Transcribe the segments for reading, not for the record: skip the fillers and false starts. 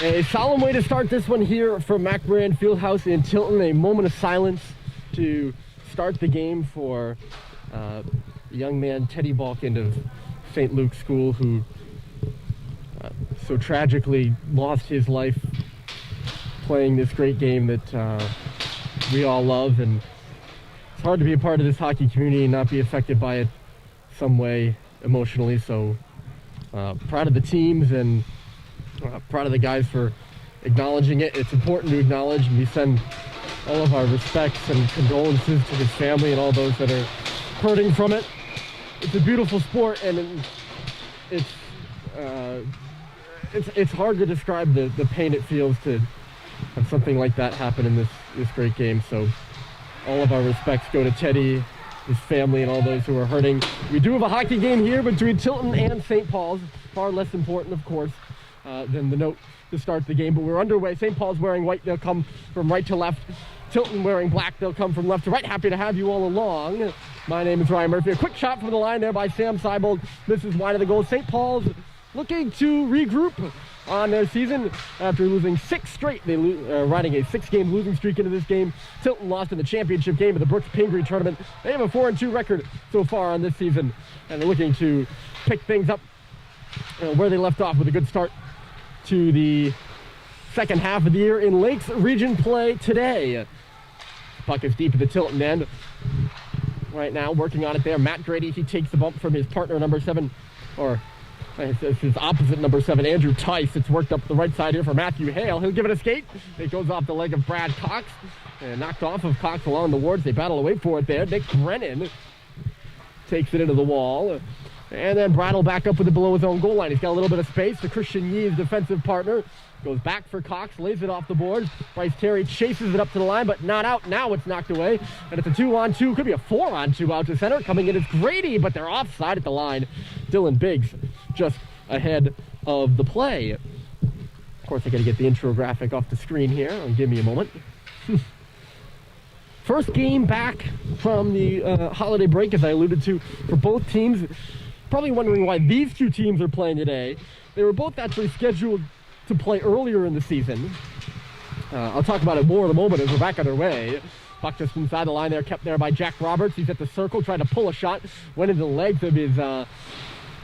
A solemn way to start this one here from MacMorran Fieldhouse in Tilton. A moment of silence to start the game for the young man Teddy Balkind of St. Luke's School, who so tragically lost his life playing this great game that we all love. And it's hard to be a part of this hockey community and not be affected by it some way emotionally. So proud of the teams and proud of the guys for acknowledging it. It's important to acknowledge, and we send all of our respects and condolences to his family and all those that are hurting from it. It's a beautiful sport, and it's hard to describe the pain it feels to have something like that happen in this great game. So all of our respects go to Teddy, his family, and all those who are hurting. We do have a hockey game here between Tilton and St. Paul's. Far less important, of course, than the note to start the game, but we're underway. St. Paul's wearing white, they'll come from right to left. Tilton wearing black, they'll come from left to right. Happy to have you all along. My name is Ryan Murphy. A quick shot from the line there by Sam Seibold. This is wide of the goal. St. Paul's looking to regroup on their season after losing 6 straight. They riding a 6-game losing streak into this game. Tilton lost in the championship game of the Brooks Pingree tournament. They have a 4-2 record so far on this season, and they're looking to pick things up where they left off with a good start to the second half of the year in Lakes Region play today. Puck is deep at the Tilton end. Right now, working on it there. Matt Grady, he takes the bump from his partner, number 7, or his opposite, number 7, Andrew Tice. It's worked up the right side here for Matthew Hale. He'll give it a skate. It goes off the leg of Brad Cox and knocked off of Cox along the wards. They battle away for it there. Nick Brennan takes it into the wall. And then Brattle back up with it below his own goal line. He's got a little bit of space. The Christian Yee, his defensive partner, goes back for Cox, lays it off the board. Bryce Terry chases it up to the line, but not out. Now it's knocked away. And it's a 2-on-2. Could be a 4-on-2 out to center. Coming in is Grady, but they're offside at the line. Dylan Biggs just ahead of the play. Of course, I got to get the intro graphic off the screen here. Give me a moment. First game back from the holiday break, as I alluded to, for both teams. Probably wondering why these two teams are playing today. They were both actually scheduled to play earlier in the season. I'll talk about it more in a moment as we're back underway. Puck just inside the line there, kept there by Jack Roberts. He's at the circle, trying to pull a shot. Went into the legs of his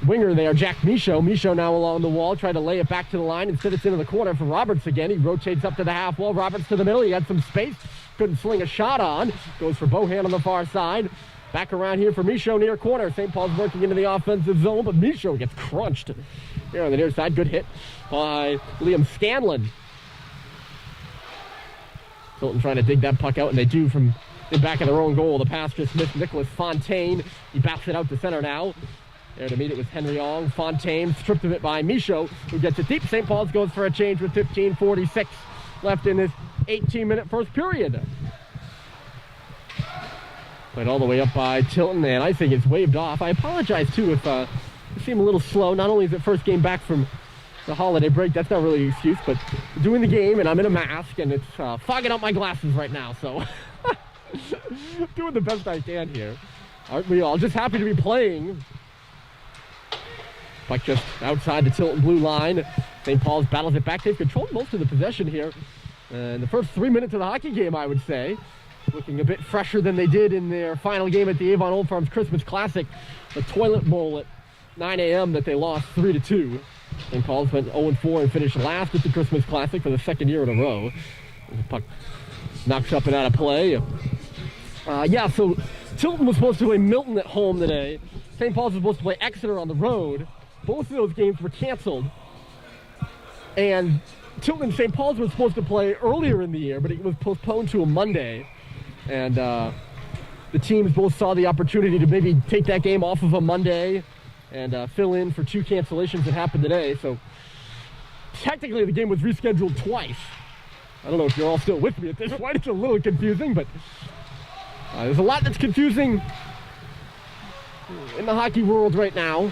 winger there, Jack Michaud. Michaud now along the wall, tried to lay it back to the line. Instead, it's into the corner for Roberts again. He rotates up to the half wall. Roberts to the middle. He had some space. Couldn't sling a shot on. Goes for Bohan on the far side. Back around here for Michaud near corner. St. Paul's working into the offensive zone, but Michaud gets crunched. Here on the near side, good hit by Liam Scanlon. Tilton trying to dig that puck out, and they do from the back of their own goal. The pass just missed Nicholas Fontaine. He backs it out to center now. There to meet it with Henry Ong. Fontaine stripped of it by Michaud, who gets it deep. St. Paul's goes for a change with 15:46 left in this 18-minute first period. Played all the way up by Tilton, and I think it's waved off. I apologize, too, if it seemed a little slow. Not only is it first game back from the holiday break, that's not really an excuse, but doing the game, and I'm in a mask, and it's fogging up my glasses right now, so Doing the best I can here. Aren't we all? Just happy to be playing. Puck just outside the Tilton blue line. St. Paul's battles it back. They've controlled most of the possession here in the first 3 minutes of the hockey game, I would say. Looking a bit fresher than they did in their final game at the Avon Old Farms Christmas Classic. The Toilet Bowl at 9 a.m. that they lost 3-2. St. Paul's went 0-4 and finished last at the Christmas Classic for the second year in a row. The puck knocks up and out of play. So Tilton was supposed to play Milton at home today. St. Paul's was supposed to play Exeter on the road. Both of those games were canceled. And Tilton and St. Paul's were supposed to play earlier in the year, but it was postponed to a Monday. And the teams both saw the opportunity to maybe take that game off of a Monday and fill in for 2 cancellations that happened today. So technically the game was rescheduled twice. I don't know if you're all still with me at this point. It's a little confusing, but there's a lot that's confusing in the hockey world right now.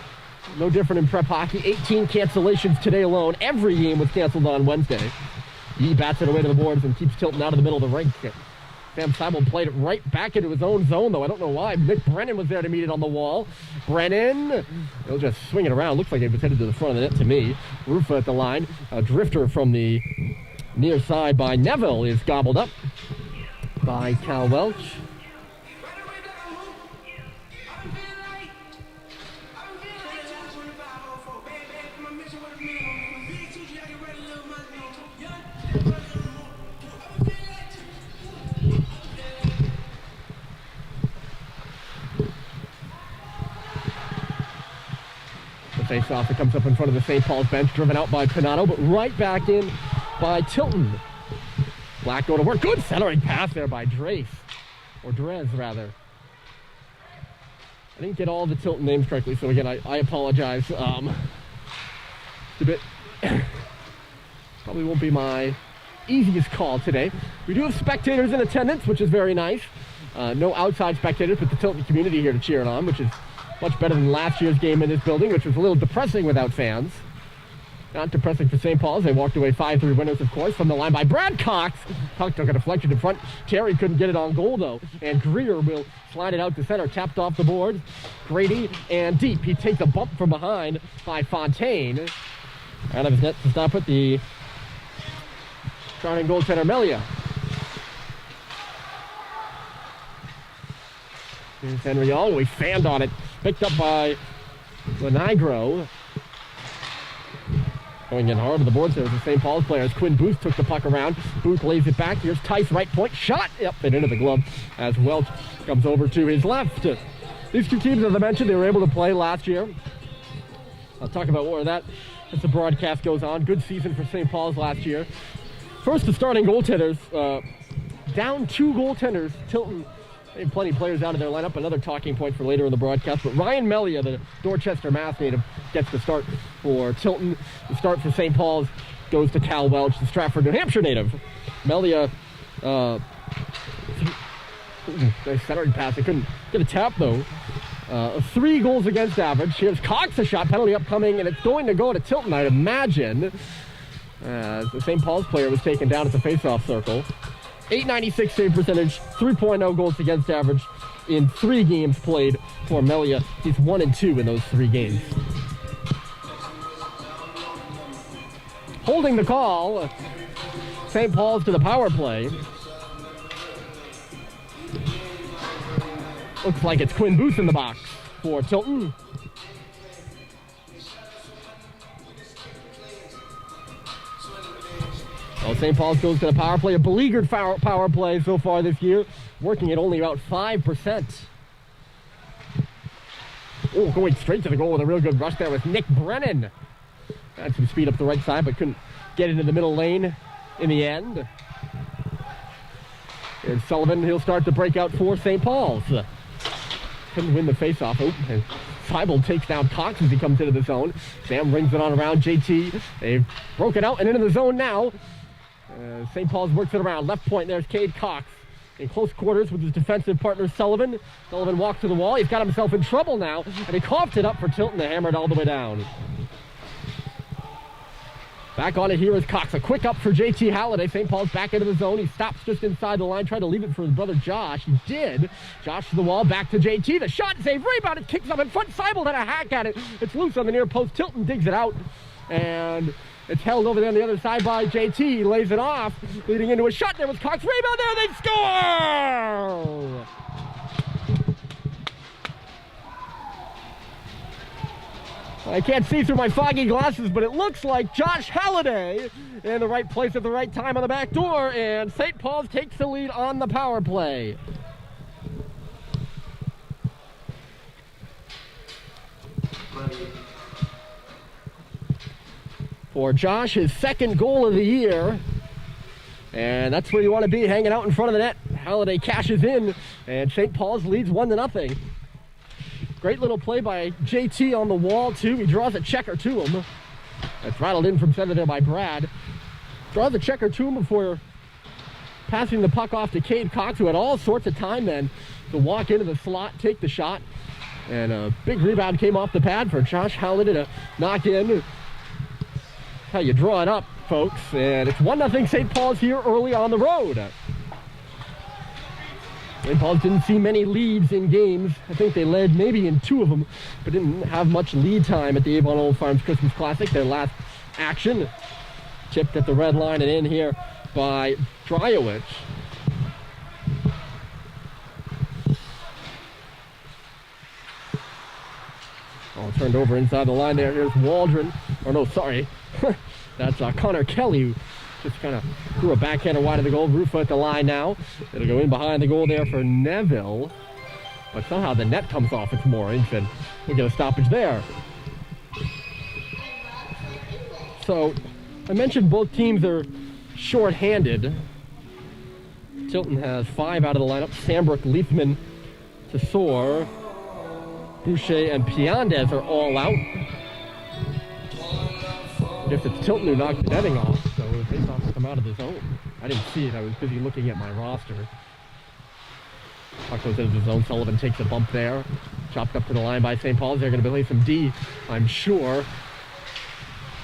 No different in prep hockey. 18 cancellations today alone. Every game was canceled on Wednesday. He bats it away to the boards and keeps Tilton out of the middle of the rink. Sam Seibel played it right back into his own zone, though. I don't know why. Nick Brennan was there to meet it on the wall. Brennan, he'll just swing it around. Looks like it was headed to the front of the net to me. Rufa at the line. A drifter from the near side by Neville is gobbled up by Cal Welch. Face-off that comes up in front of the St. Paul's bench, driven out by Pinato, but right back in by Tilton. Black go to work. Good centering pass there by Drez rather. I didn't get all the Tilton names correctly, so again, I apologize. It's a bit probably won't be my easiest call today. We do have spectators in attendance, which is very nice. No outside spectators, but the Tilton community here to cheer it on, which is much better than last year's game in this building, which was a little depressing without fans. Not depressing for St. Paul's. They walked away 5-3 winners, of course, from the line by Brad Cox. Puck took a deflection in front. Terry couldn't get it on goal, though. And Greer will slide it out to center. Tapped off the board. Grady and deep. He takes a bump from behind by Fontaine. Out of his net to stop it, the starting goaltender Melia. Here's Henry Young. We fanned on it. Picked up by Lenigro. Going in hard to the boards there with the St. Paul's players. Quinn Booth took the puck around. Booth lays it back. Here's Tice, right point. Shot! Yep, and into the glove as Welch comes over to his left. These two teams, as I mentioned, they were able to play last year. I'll talk about more of that as the broadcast goes on. Good season for St. Paul's last year. First, the starting goaltenders. Down 2 goaltenders. Tilton. They have plenty of players out of their lineup. Another talking point for later in the broadcast. But Ryan Melia, the Dorchester Mass native, gets the start for Tilton. The start for St. Paul's goes to Cal Welch, the Stratford, New Hampshire native. Melia, nice centering pass. They couldn't get a tap, though. 3 goals against average. Here's Cox, a shot penalty upcoming, and it's going to go to Tilton, I'd imagine. The St. Paul's player was taken down at the faceoff circle. .896 save percentage, 3.0 goals against average in 3 games played for Melia. He's 1-2 in those 3 games. Holding the call, St. Paul's to the power play. Looks like it's Quinn Booth in the box for Tilton. Well, St. Paul's goes to the power play, a beleaguered power play so far this year, working at only about 5%. Oh, going straight to the goal with a real good rush there with Nick Brennan. Had some speed up the right side, but couldn't get into the middle lane in the end. Here's Sullivan, he'll start to break out for St. Paul's. Couldn't win the faceoff. Oh, and Seibel takes down Cox as he comes into the zone. Sam rings it on around JT. They've broken out and into the zone now. St. Paul's works it around. Left point, there's Cade Cox in close quarters with his defensive partner Sullivan. Sullivan walks to the wall. He's got himself in trouble now, and he coughed it up for Tilton to hammer it all the way down. Back on it here is Cox. A quick up for JT Halliday. St. Paul's back into the zone. He stops just inside the line, tried to leave it for his brother Josh. He did. Josh to the wall, back to JT. The shot, save, rebound. It kicks up in front. Seibel had a hack at it. It's loose on the near post. Tilton digs it out. And it's held over there on the other side by JT. He lays it off, leading into a shot. There was Cox. Rebound there. They score! I can't see through my foggy glasses, but it looks like Josh Halliday in the right place at the right time on the back door, and St. Paul's takes the lead on the power play. For Josh, his second goal of the year, and that's where you want to be, hanging out in front of the net. Halliday cashes in, and St. Paul's leads 1-0. Great little play by JT on the wall, too. He draws a checker to him. That's rattled in from center there by Brad. Draws a checker to him before passing the puck off to Cade Cox, who had all sorts of time then to walk into the slot, take the shot. And a big rebound came off the pad for Josh Halliday to knock in. How you draw it up, folks. And it's 1-0 St. Paul's here early on the road. St. Paul's didn't see many leads in games. I think they led maybe in 2 of them, but didn't have much lead time at the Avon Old Farms Christmas Classic. Their last action, tipped at the red line and in here by Dryowicz. All turned over inside the line there. Here's Waldron. Or no, sorry. That's Connor Kelly, who just kind of threw a backhander wide of the goal. Rufa at the line now. It'll go in behind the goal there for Neville. But somehow the net comes off its moorings, and we'll get a stoppage there. So, I mentioned both teams are short-handed. Tilton has 5 out of the lineup. Sambrook, Leithman, Tesor, Boucher, and Piandez are all out. I guess it's Tilton who knocked the netting off, so the face-off will come out of the zone. I didn't see it. I was busy looking at my roster. Puck goes into the zone. Sullivan takes a bump there. Chopped up to the line by St. Paul's. They're going to play some D, I'm sure.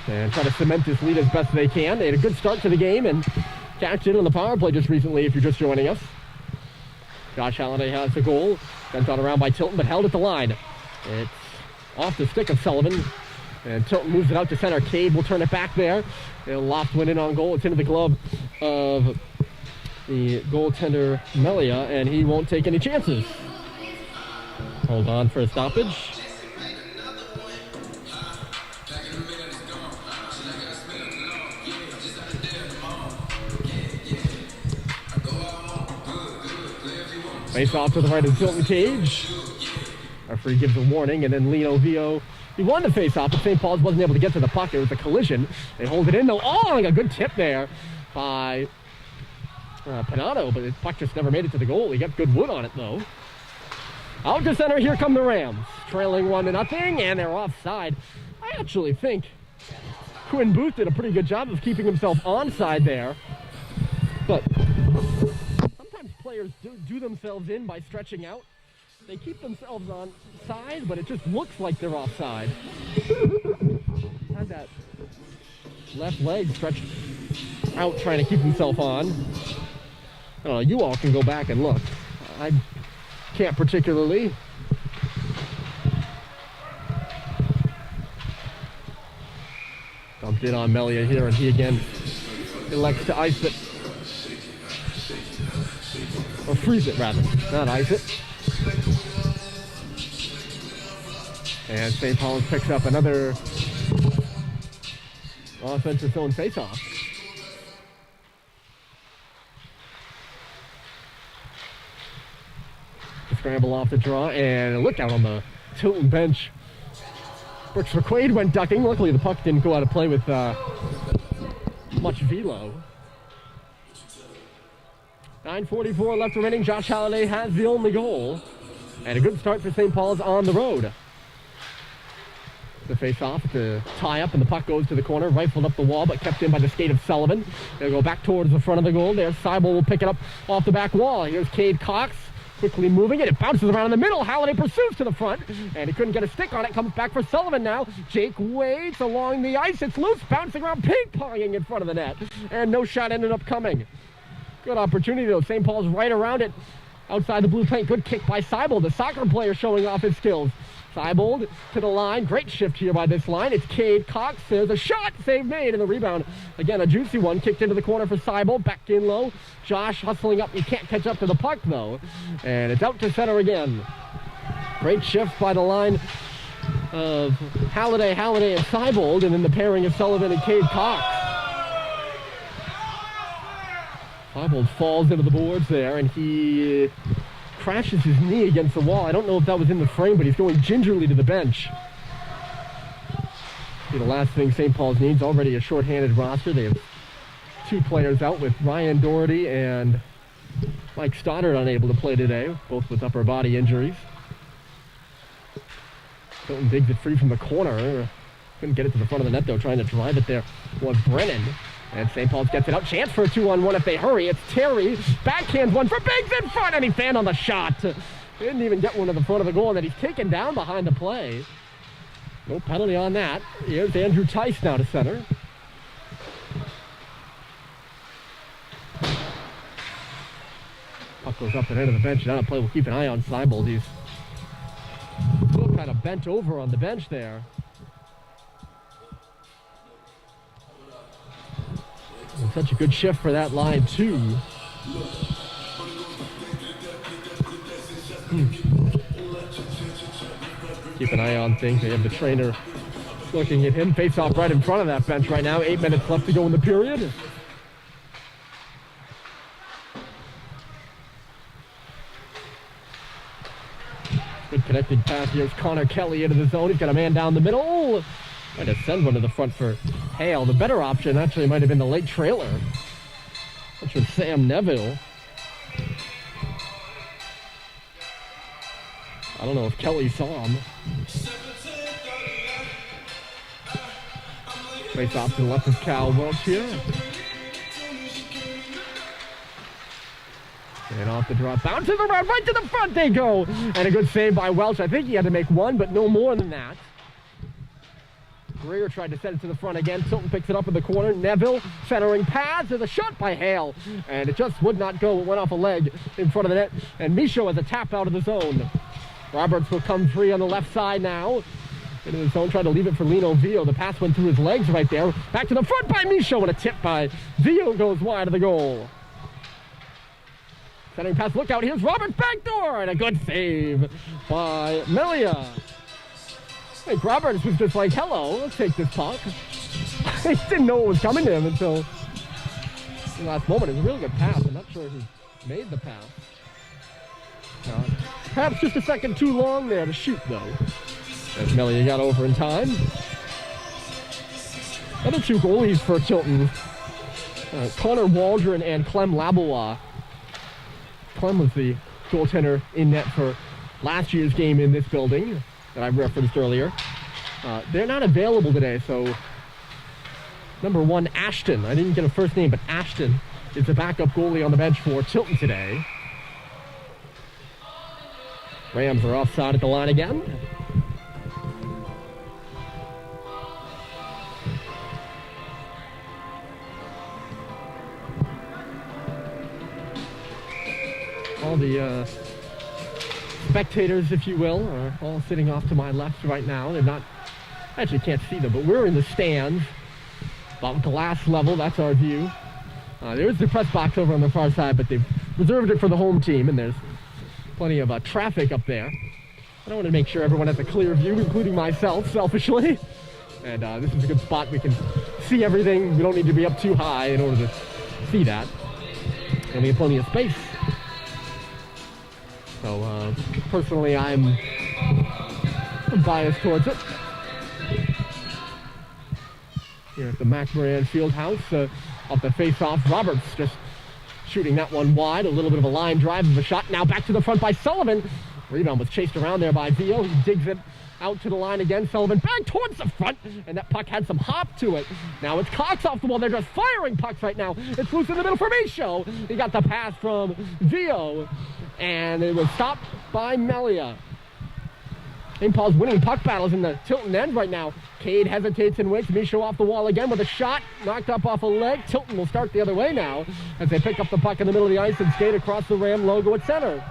And try to cement this lead as best they can. They had a good start to the game and cashed in on the power play just recently, if you're just joining us. Josh Halliday has the goal. Sent on around by Tilton, but held at the line. It's off the stick of Sullivan. And Tilton moves it out to center. Cade will turn it back there. They'll loft one in on goal. It's into the glove of the goaltender Melia, and he won't take any chances. Hold on for a stoppage. Face off to the right of the Tilton cage. Referee gives a warning, and then Lino Vio, he won the face-off, but St. Paul's wasn't able to get to the puck. It was a collision. They hold it in, though. Oh, like a good tip there by Panato, but the puck just never made it to the goal. He got good wood on it, though. Out to center, here come the Rams. Trailing 1-0, and they're offside. I actually think Quinn Booth did a pretty good job of keeping himself onside there. But sometimes players do themselves in by stretching out. They keep themselves on side, but it just looks like they're offside. Had that left leg stretched out trying to keep himself on. I don't know, you all can go back and look. I can't particularly. Dumped in on Melia here, and he again elects to ice it. Or freeze it, rather, not ice it. And St. Paul's picks up another offensive zone faceoff. Scramble off the draw, and look out on the Tilton bench. Brooks McQuaid went ducking. Luckily, the puck didn't go out of play with much velo. 9:44 left remaining. Josh Halliday has the only goal. And a good start for St. Paul's on the road. The face-off to tie up, and the puck goes to the corner, rifled up the wall, but kept in by the skate of Sullivan. They'll go back towards the front of the goal. There, Seibel will pick it up off the back wall. Here's Cade Cox. quickly moving it. It bounces around in the middle. Halliday pursues to the front, and he couldn't get a stick on it. Comes back for Sullivan now. Jake waits along the ice. It's loose, bouncing around, ping-ponging in front of the net, and no shot ended up coming. Good opportunity, though. St. Paul's right around it. Outside the blue paint. Good kick by Seibold, the soccer player showing off his skills. Seibold to the line. Great shift here by this line. It's Cade Cox. There's a shot. Save made, and the rebound. Again, a juicy one. Kicked into the corner for Seibold. Back in low. Josh hustling up. He can't catch up to the puck, though. And it's out to center again. Great shift by the line of Halliday, and Seibold. And then the pairing of Sullivan and Cade Cox. Seibold falls into the boards there, and he crashes his knee against the wall. I don't know if that was in the frame, but he's going gingerly to the bench. See, the last thing St. Paul's needs, already a shorthanded roster. They have 2 players out, with Ryan Doherty and Mike Stoddard unable to play today, both with upper body injuries. Tilton digs it free from the corner. Couldn't get it to the front of the net, though. Trying to drive it there was Brennan. And St. Paul's gets it out. Chance for a 2-on-1 if they hurry. It's Terry. Backhands one for Biggs in front, and he fanned on the shot. Didn't even get one to the front of the goal, and then he's taken down behind the play. No penalty on that. Here's Andrew Tice now to center. Puck goes up the head of the bench. Down a play. We'll keep an eye on Seibold. He's still kind of bent over on the bench there. And such a good shift for that line, too. Keep an eye on things. They have the trainer looking at him. Face off right in front of that bench right now. 8 minutes left to go in the period. Good connected pass. Here's Connor Kelly into the zone. He's got a man down the middle. Might have sent one to the front for Hale. The better option actually might have been the late trailer. That's with Sam Neville. I don't know if Kelly saw him. Face off to the left of Cal Welch here. And off the drop. Bounces around right to the front they go. And a good save by Welch. I think he had to make one, but no more than that. Greer tried to send it to the front again. Tilton picks it up in the corner. Neville centering pass. There's a shot by Hale. And it just would not go. It went off a leg in front of the net. And Michaud has a tap out of the zone. Roberts will come free on the left side now. Into the zone, tried to leave it for Lino Vio. The pass went through his legs right there. Back to the front by Michaud, and a tip by Vio goes wide of the goal. Centering pass, look out. Here's Roberts backdoor, and a good save by Melia. I think Roberts was just like, hello, let's take this puck. He didn't know what was coming to him until the last moment. It was a really good pass. I'm not sure who made the pass. Perhaps just a second too long there to shoot, though. As Melia got over in time. Other 2 goalies for Tilton. Connor Waldron and Clem Labois. Clem was the goaltender in net for last year's game in this building that I referenced earlier. They're not available today, so number 1, Ashton. I didn't get a first name, but Ashton is the backup goalie on the bench for Tilton today. Rams are offside at the line again. All the spectators, if you will, are all sitting off to my left right now. They're not, I actually can't see them, but we're in the stands, about glass level. That's our view. There is the press box over on the far side, but they've reserved it for the home team, and there's plenty of traffic up there. I want to make sure everyone has a clear view, including myself, selfishly. And this is a good spot. We can see everything. We don't need to be up too high in order to see that. And we have plenty of space. So, personally, I'm biased towards it. Here at the MacMorran Fieldhouse, off the face-off, Roberts just shooting that one wide. A little bit of a line drive of a shot. Now back to the front by Sullivan. Rebound was chased around there by Vio. He digs it out to the line again. Sullivan back towards the front, and that puck had some hop to it. Now it's Cox off the wall. They're just firing pucks right now. It's loose in the middle for Michaud. He got the pass from Vio, and it was stopped by Melia. St. Paul's winning puck battles in the Tilton end right now. Cade hesitates and waits. Michaud off the wall again with a shot knocked up off a leg. Tilton will start the other way now as they pick up the puck in the middle of the ice and skate across the Ram logo at center.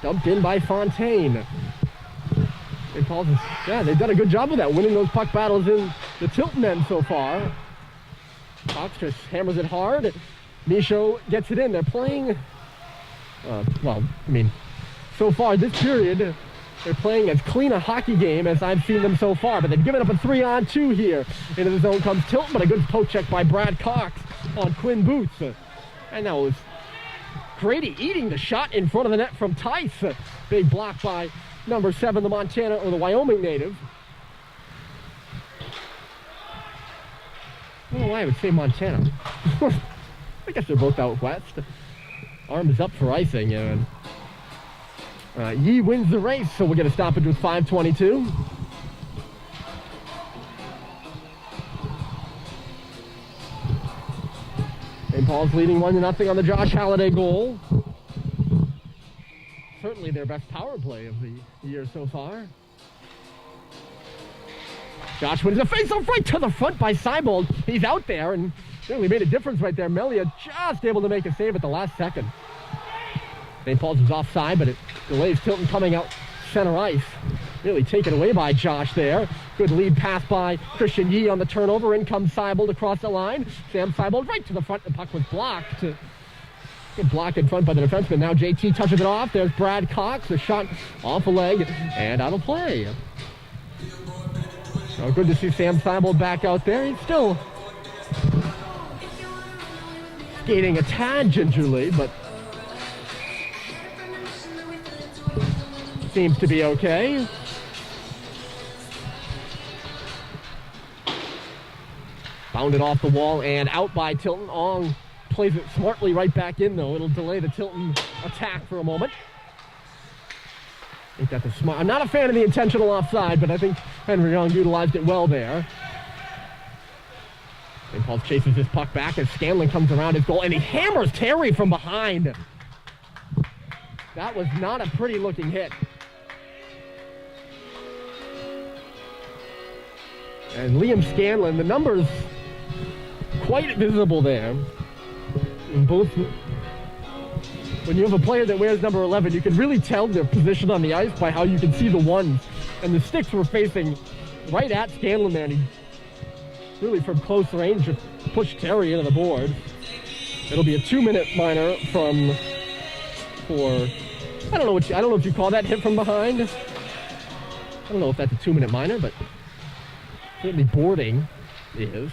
Dumped in by Fontaine. St. Paul's, they've done a good job of that, winning those puck battles in the Tilton end so far. Cox just hammers it hard. Michaud gets it in. They're playing, so far this period, they're playing as clean a hockey game as I've seen them so far, but they've given up a 3-on-2 here. Into the zone comes Tilton, but a good poke check by Brad Cox on Quinn Boots. And that was Grady eating the shot in front of the net from Tice. Big block by number 7, the Montana or the Wyoming native. I don't know why I would say Montana. I guess they're both out west. Arms up for icing, and Yee wins the race, so we'll get a stoppage with 5:22. St. Paul's leading 1-0 on the Josh Halliday goal. Certainly their best power play of the year so far. Josh wins a face-off right to the front by Seibold. He's out there and really made a difference right there. Melia just able to make a save at the last second. St. Paul's was offside, but it delays Tilton coming out center ice. Really taken away by Josh there. Good lead pass by Christian Yee on the turnover. In comes Seibold across the line. Sam Seibold right to the front. The puck was blocked. Good block in front by the defenseman. Now JT touches it off. There's Brad Cox. A shot off a leg and out of play. Oh, good to see Sam Seibold back out there. He's still skating a tad gingerly, but seems to be okay. Bounded off the wall and out by Tilton. Ong plays it smartly right back in, though. It'll delay the Tilton attack for a moment. I think that's a smart. I'm not a fan of the intentional offside, but I think Henry Young utilized it well there. St. Paul chases his puck back as Scanlon comes around his goal, and he hammers Terry from behind. That was not a pretty looking hit. And Liam Scanlon, the numbers quite visible there. In both, when you have a player that wears number 11, you can really tell their position on the ice by how you can see the ones. And the sticks were facing right at Scanlon there, and he really from close range just pushed Terry into the board. It'll be a 2-minute minor for I don't know if you call that hit from behind. I don't know if that's a 2-minute minor, but certainly boarding is.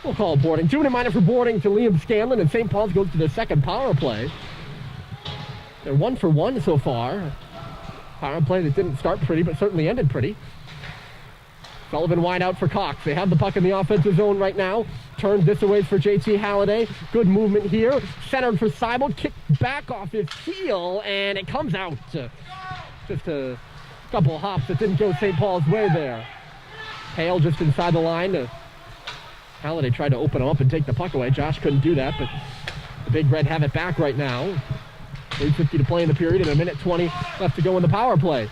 We'll call it boarding. 2-minute minor for boarding to Liam Scanlon, and St. Paul's goes to their second power play. They're 1 for 1 so far. Power play that didn't start pretty, but certainly ended pretty. Sullivan wide out for Cox. They have the puck in the offensive zone right now. Turned this away for JT Halliday. Good movement here. Centered for Seibold. Kicked back off his heel, and it comes out. Just a couple of hops that didn't go St. Paul's way there. Hale just inside the line. Halliday tried to open him up and take the puck away. Josh couldn't do that, but the Big Red have it back right now. 3:50 to play in the period and 1:20 left to go in the power play.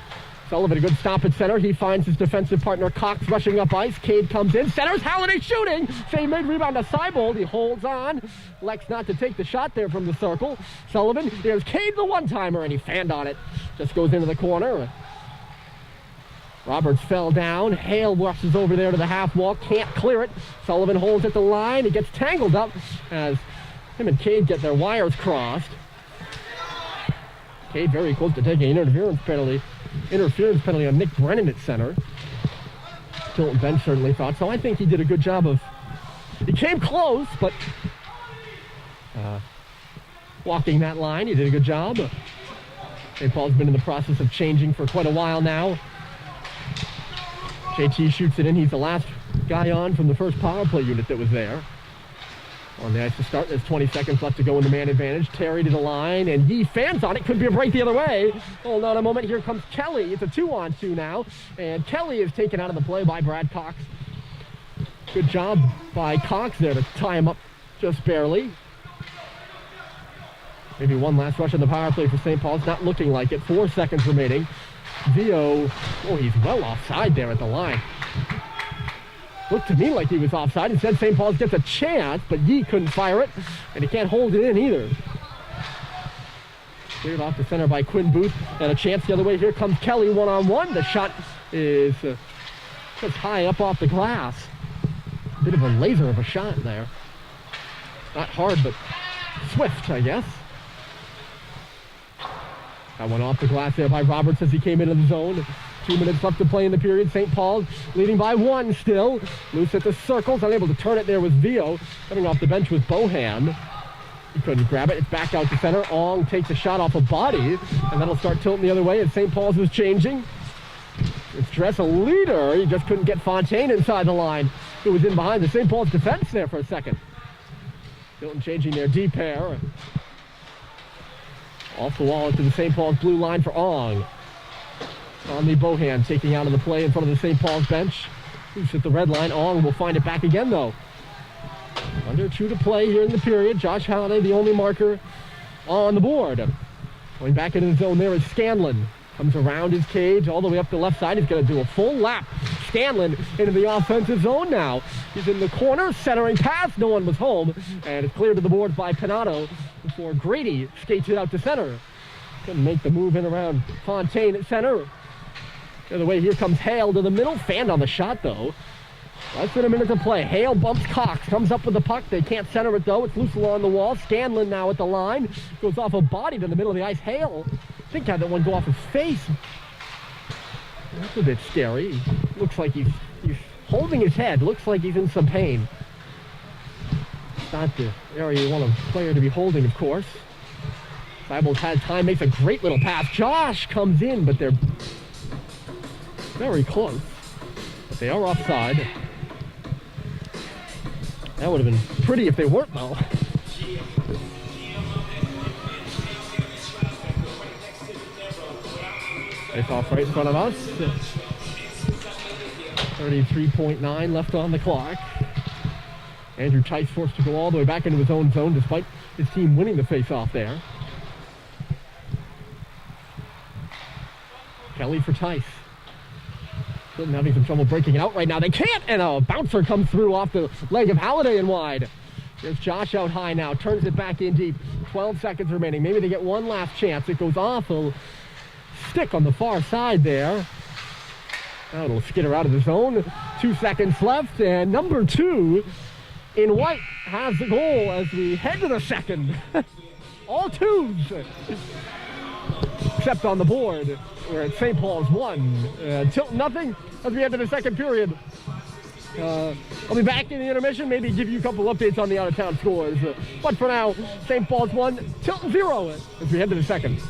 Sullivan, a good stop at center. He finds his defensive partner, Cox, rushing up ice. Cade comes in. Centers. Halliday shooting. Save made rebound to Seibold. He holds on. Elects not to take the shot there from the circle. Sullivan, there's Cade, the one-timer, and he fanned on it. Just goes into the corner. Roberts fell down. Hale rushes over there to the half wall. Can't clear it. Sullivan holds at the line. He gets tangled up as him and Cade get their wires crossed. Cade very close to taking an interference penalty on Nick Brennan at center. Tilton bench certainly thought so. I think he did a good job of, he came close, but walking that line, he did a good job. St. Paul's been in the process of changing for quite a while now. JT shoots it in. He's the last guy on from the first power play unit that was there. On the ice to start. There's 20 seconds left to go in the man advantage. Terry to the line, and he fans on it. Could be a break the other way. Hold on a moment. Here comes Kelly. It's a 2-on-2 now, and Kelly is taken out of the play by Brad Cox. Good job by Cox there to tie him up just barely. Maybe one last rush on the power play for St. Paul's. Not looking like it. 4 seconds remaining. Vio, oh, he's well offside there at the line. Looked to me like he was offside. Instead, St. Paul's gets a chance, but Yee couldn't fire it, and he can't hold it in either. Cleared off the center by Quinn Booth, and a chance the other way. Here comes Kelly one-on-one. The shot is just high up off the glass. Bit of a laser of a shot there. Not hard, but swift, I guess. That one off the glass there by Roberts as he came into the zone. 2 minutes left to play in the period. St. Paul's leading by 1 still. Loose at the circles, unable to turn it there with Vio. Coming off the bench with Bohan. He couldn't grab it. It's back out to center. Ong takes a shot off a body, and that'll start tilting the other way as St. Paul's is changing. It's Dress a leader. He just couldn't get Fontaine inside the line. Who was in behind the St. Paul's defense there for a second. Tilton changing their D pair. Off the wall into the St. Paul's blue line for Ong. Conley Bohan taking out of the play in front of the St. Paul's bench. Loose at the red line. Ong will find it back again, though. Under 2 to play here in the period. Josh Halliday, the only marker on the board. Going back into the zone there is Scanlon. Comes around his cage all the way up the left side. He's going to do a full lap. Scanlon into the offensive zone now. He's in the corner, centering pass. No one was home. And it's cleared to the boards by Pinato before Grady skates it out to center. Couldn't make the move in around Fontaine at center. The other way, here comes Hale to the middle. Fanned on the shot, though. Less than a minute to play. Hale bumps Cox. Comes up with the puck. They can't center it, though. It's loose along the wall. Scanlon now at the line. Goes off a body to the middle of the ice. Hale, I think, had that one go off his face. That's a bit scary. Looks like he's holding his head. Looks like he's in some pain. It's not the area you want a player to be holding, of course. Thibault has time, makes a great little pass. Josh comes in, but they're very close. But they are offside. That would have been pretty if they weren't, though. It's off right in front of us. 33.9 left on the clock. Andrew Tice forced to go all the way back into his own zone despite his team winning the face-off there. Kelly for Tice. Tilton having some trouble breaking it out right now. They can't, and a bouncer comes through off the leg of Halliday and wide. There's Josh out high now, turns it back in deep. 12 seconds remaining. Maybe they get one last chance. It goes off a stick on the far side there. Now it'll skitter out of the zone. 2 seconds left, and number 2 in white has the goal as we head to the second. All twos. Except on the board. We're at St. Paul's 1. Tilton nothing as we head to the second period. I'll be back in the intermission, maybe give you a couple updates on the out-of-town scores. But for now, St. Paul's 1, Tilton 0 as we head to the second.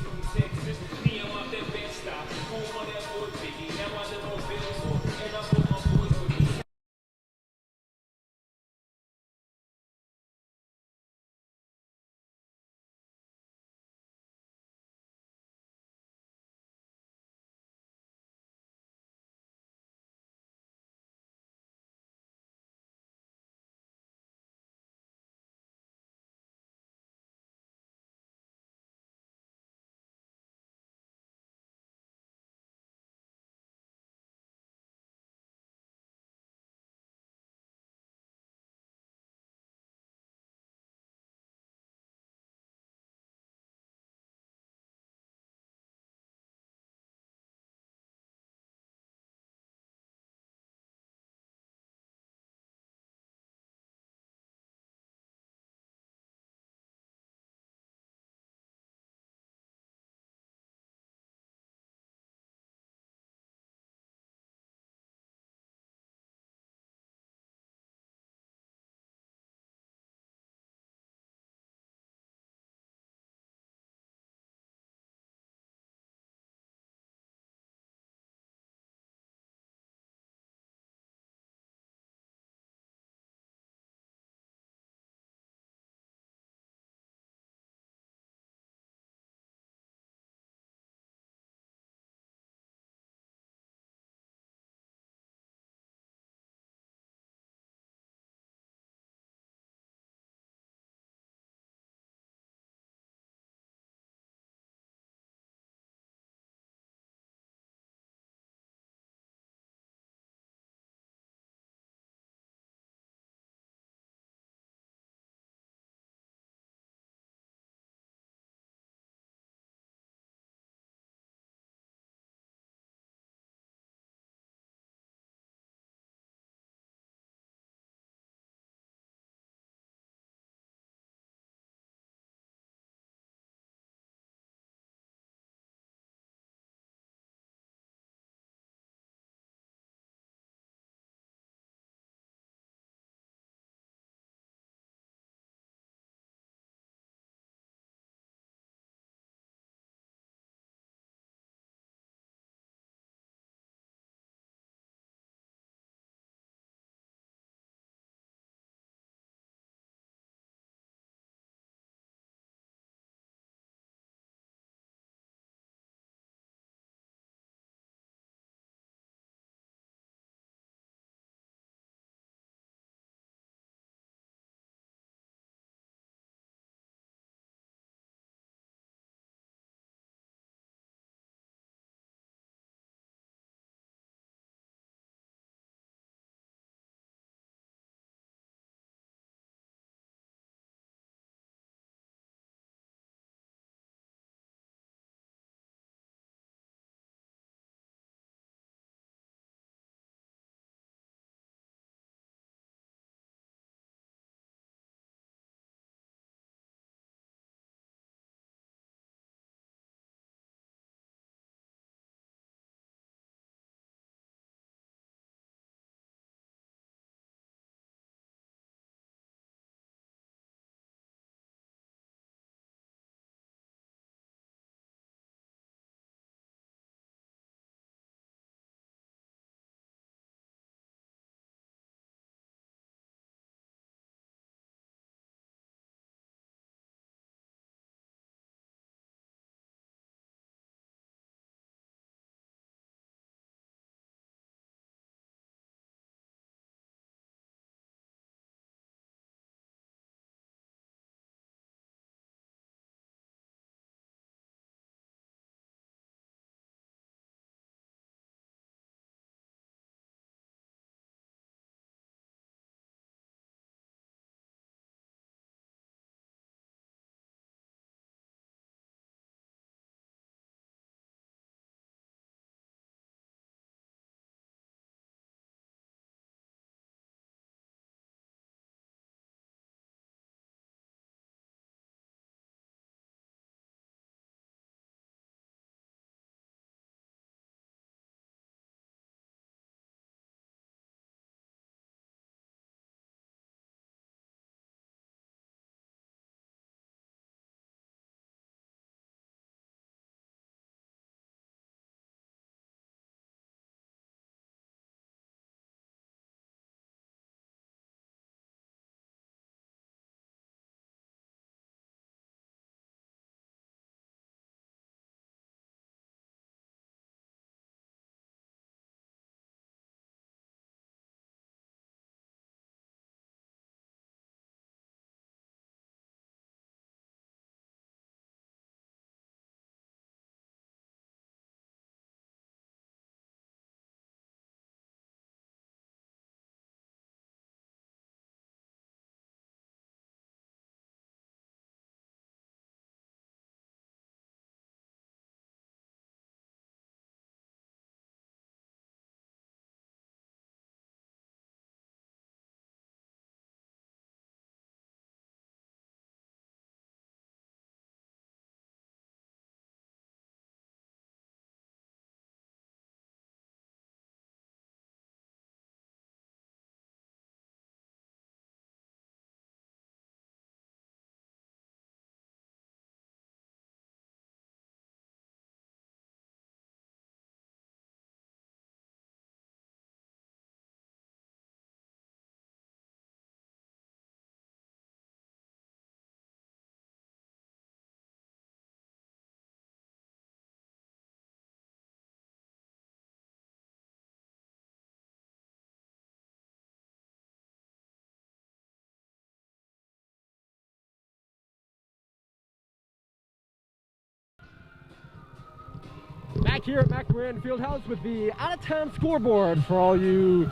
Back here at MacMorran Fieldhouse with the out-of-town scoreboard for all you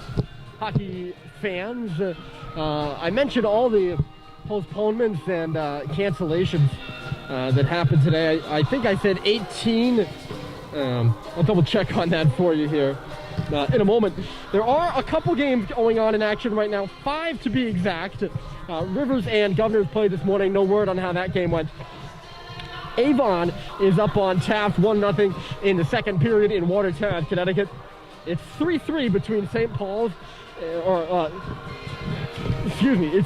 hockey fans. I mentioned all the postponements and cancellations that happened today. I think I said 18. I'll double check on that for you here in a moment. There are a couple games going on in action right now, 5 to be exact. Rivers and Governors played this morning. No word on how that game went. Avon is up on Taft 1-0 in the second period in Watertown, Connecticut. It's 3-3 between St. Paul's, it's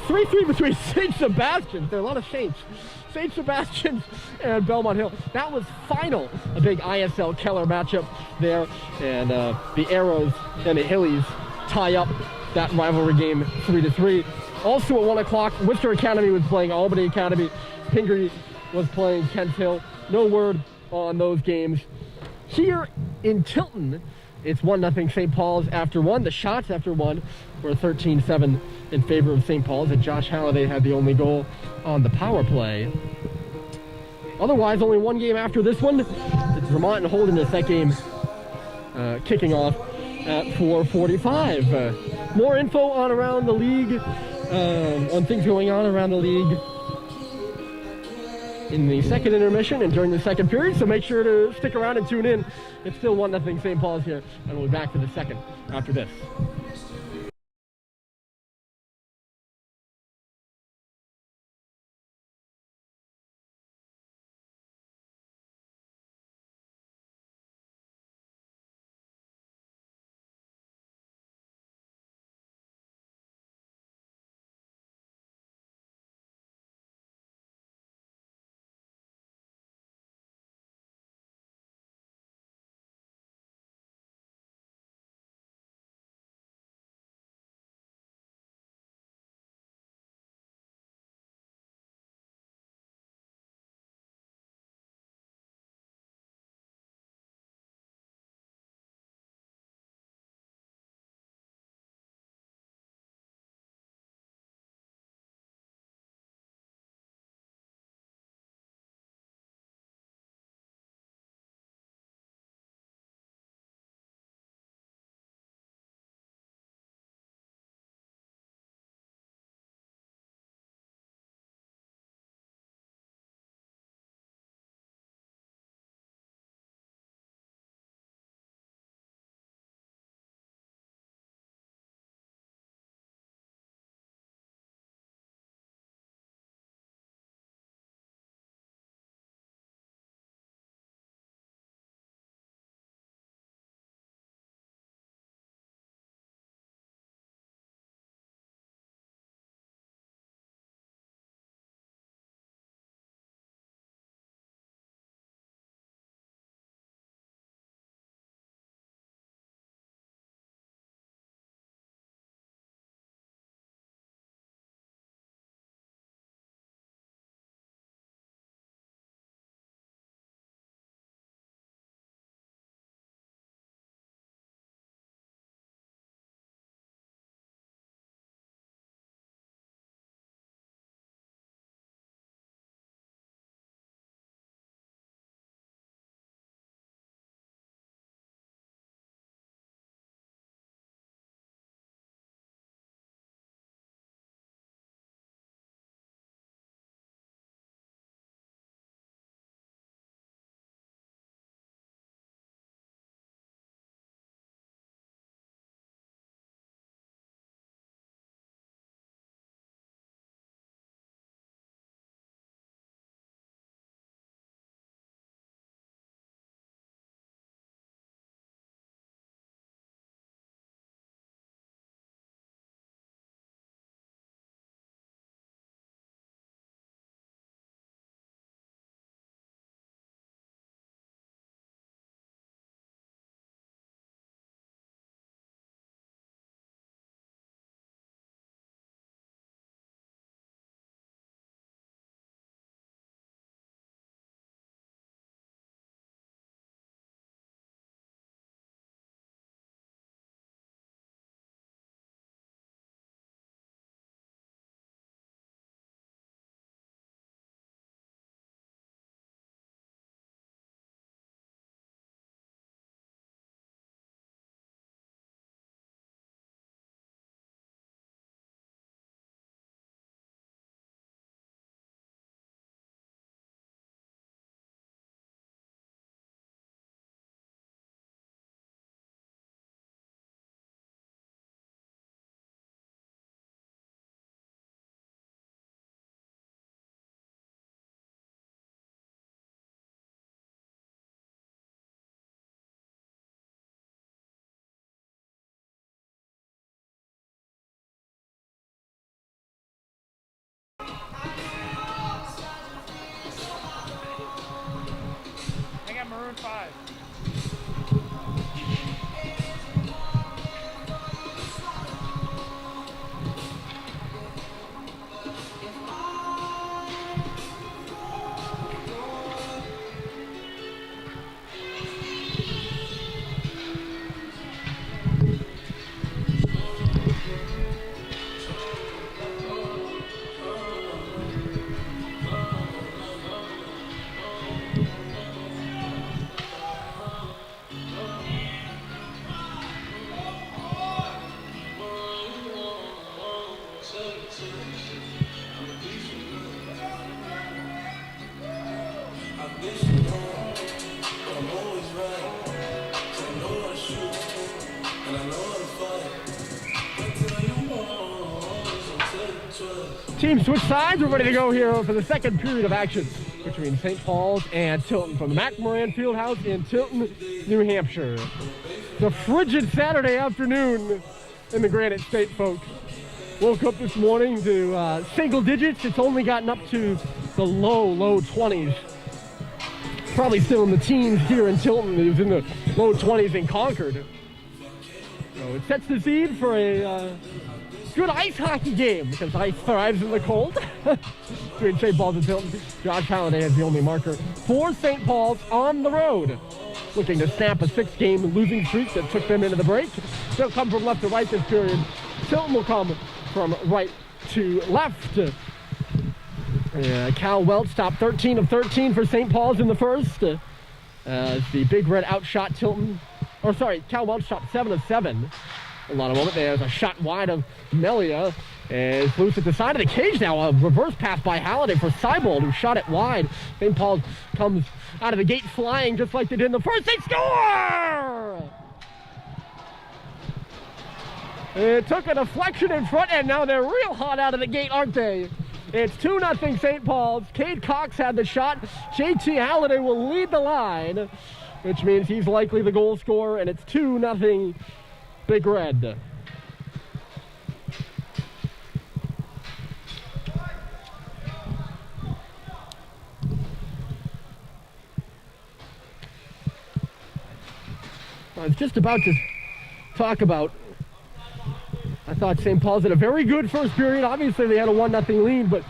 3-3 between St. Sebastian's. There are a lot of Saints. St. Sebastian's and Belmont Hill. That was final, a big ISL Keller matchup there. And the Arrows and the Hillies tie up that rivalry game 3-3. Also at 1 o'clock, Worcester Academy was playing Albany Academy. Pingree was playing Kent Hill. No word on those games. Here in Tilton, it's 1-0 St. Paul's after 1. The shots after 1 were 13-7 in favor of St. Paul's, and Josh Halliday had the only goal on the power play. Otherwise, only one game after this one. It's Vermont and Holderness, that game kicking off at 4:45. More info on around the league, on things going on around the league in the second intermission and during the second period, so make sure to stick around and tune in. It's still 1-0 St. Paul's here, and we'll be back for the second after this. number 5. Teams switch sides. We're ready to go here for the second period of action between St. Paul's and Tilton from the MacMorran Fieldhouse in Tilton, New Hampshire. It's a frigid Saturday afternoon in the Granite State, folks. Woke up this morning to single digits. It's only gotten up to the low 20s. Probably still in the teens here in Tilton. It was in the low 20s in Concord. So it sets the seed for a good ice hockey game because ice thrives in the cold. Between St. Paul's and Tilton, Josh Halliday has the only marker for St. Paul's on the road. Looking to snap a 6-game losing streak that took them into the break. They'll come from left to right this period. Tilton will come from right to left. Cal Welch stopped 13 of 13 for St. Paul's in the first. As the Big Red outshot Tilton. Or sorry, Cal Welch stopped 7 of 7. A lot of moment. There's a shot wide of Melia. And it's loose at the side of the cage now. A reverse pass by Halliday for Seibold, who shot it wide. St. Paul's comes out of the gate flying just like they did in the first. They score! It took a deflection in front, and now they're real hot out of the gate, aren't they? It's 2-0 St. Paul's. Cade Cox had the shot. JT Halliday will lead the line, which means he's likely the goal scorer, and it's 2-0 Big Red. I was just about to talk about, I thought St. Paul's had a very good first period. Obviously they had a 1-0 lead, but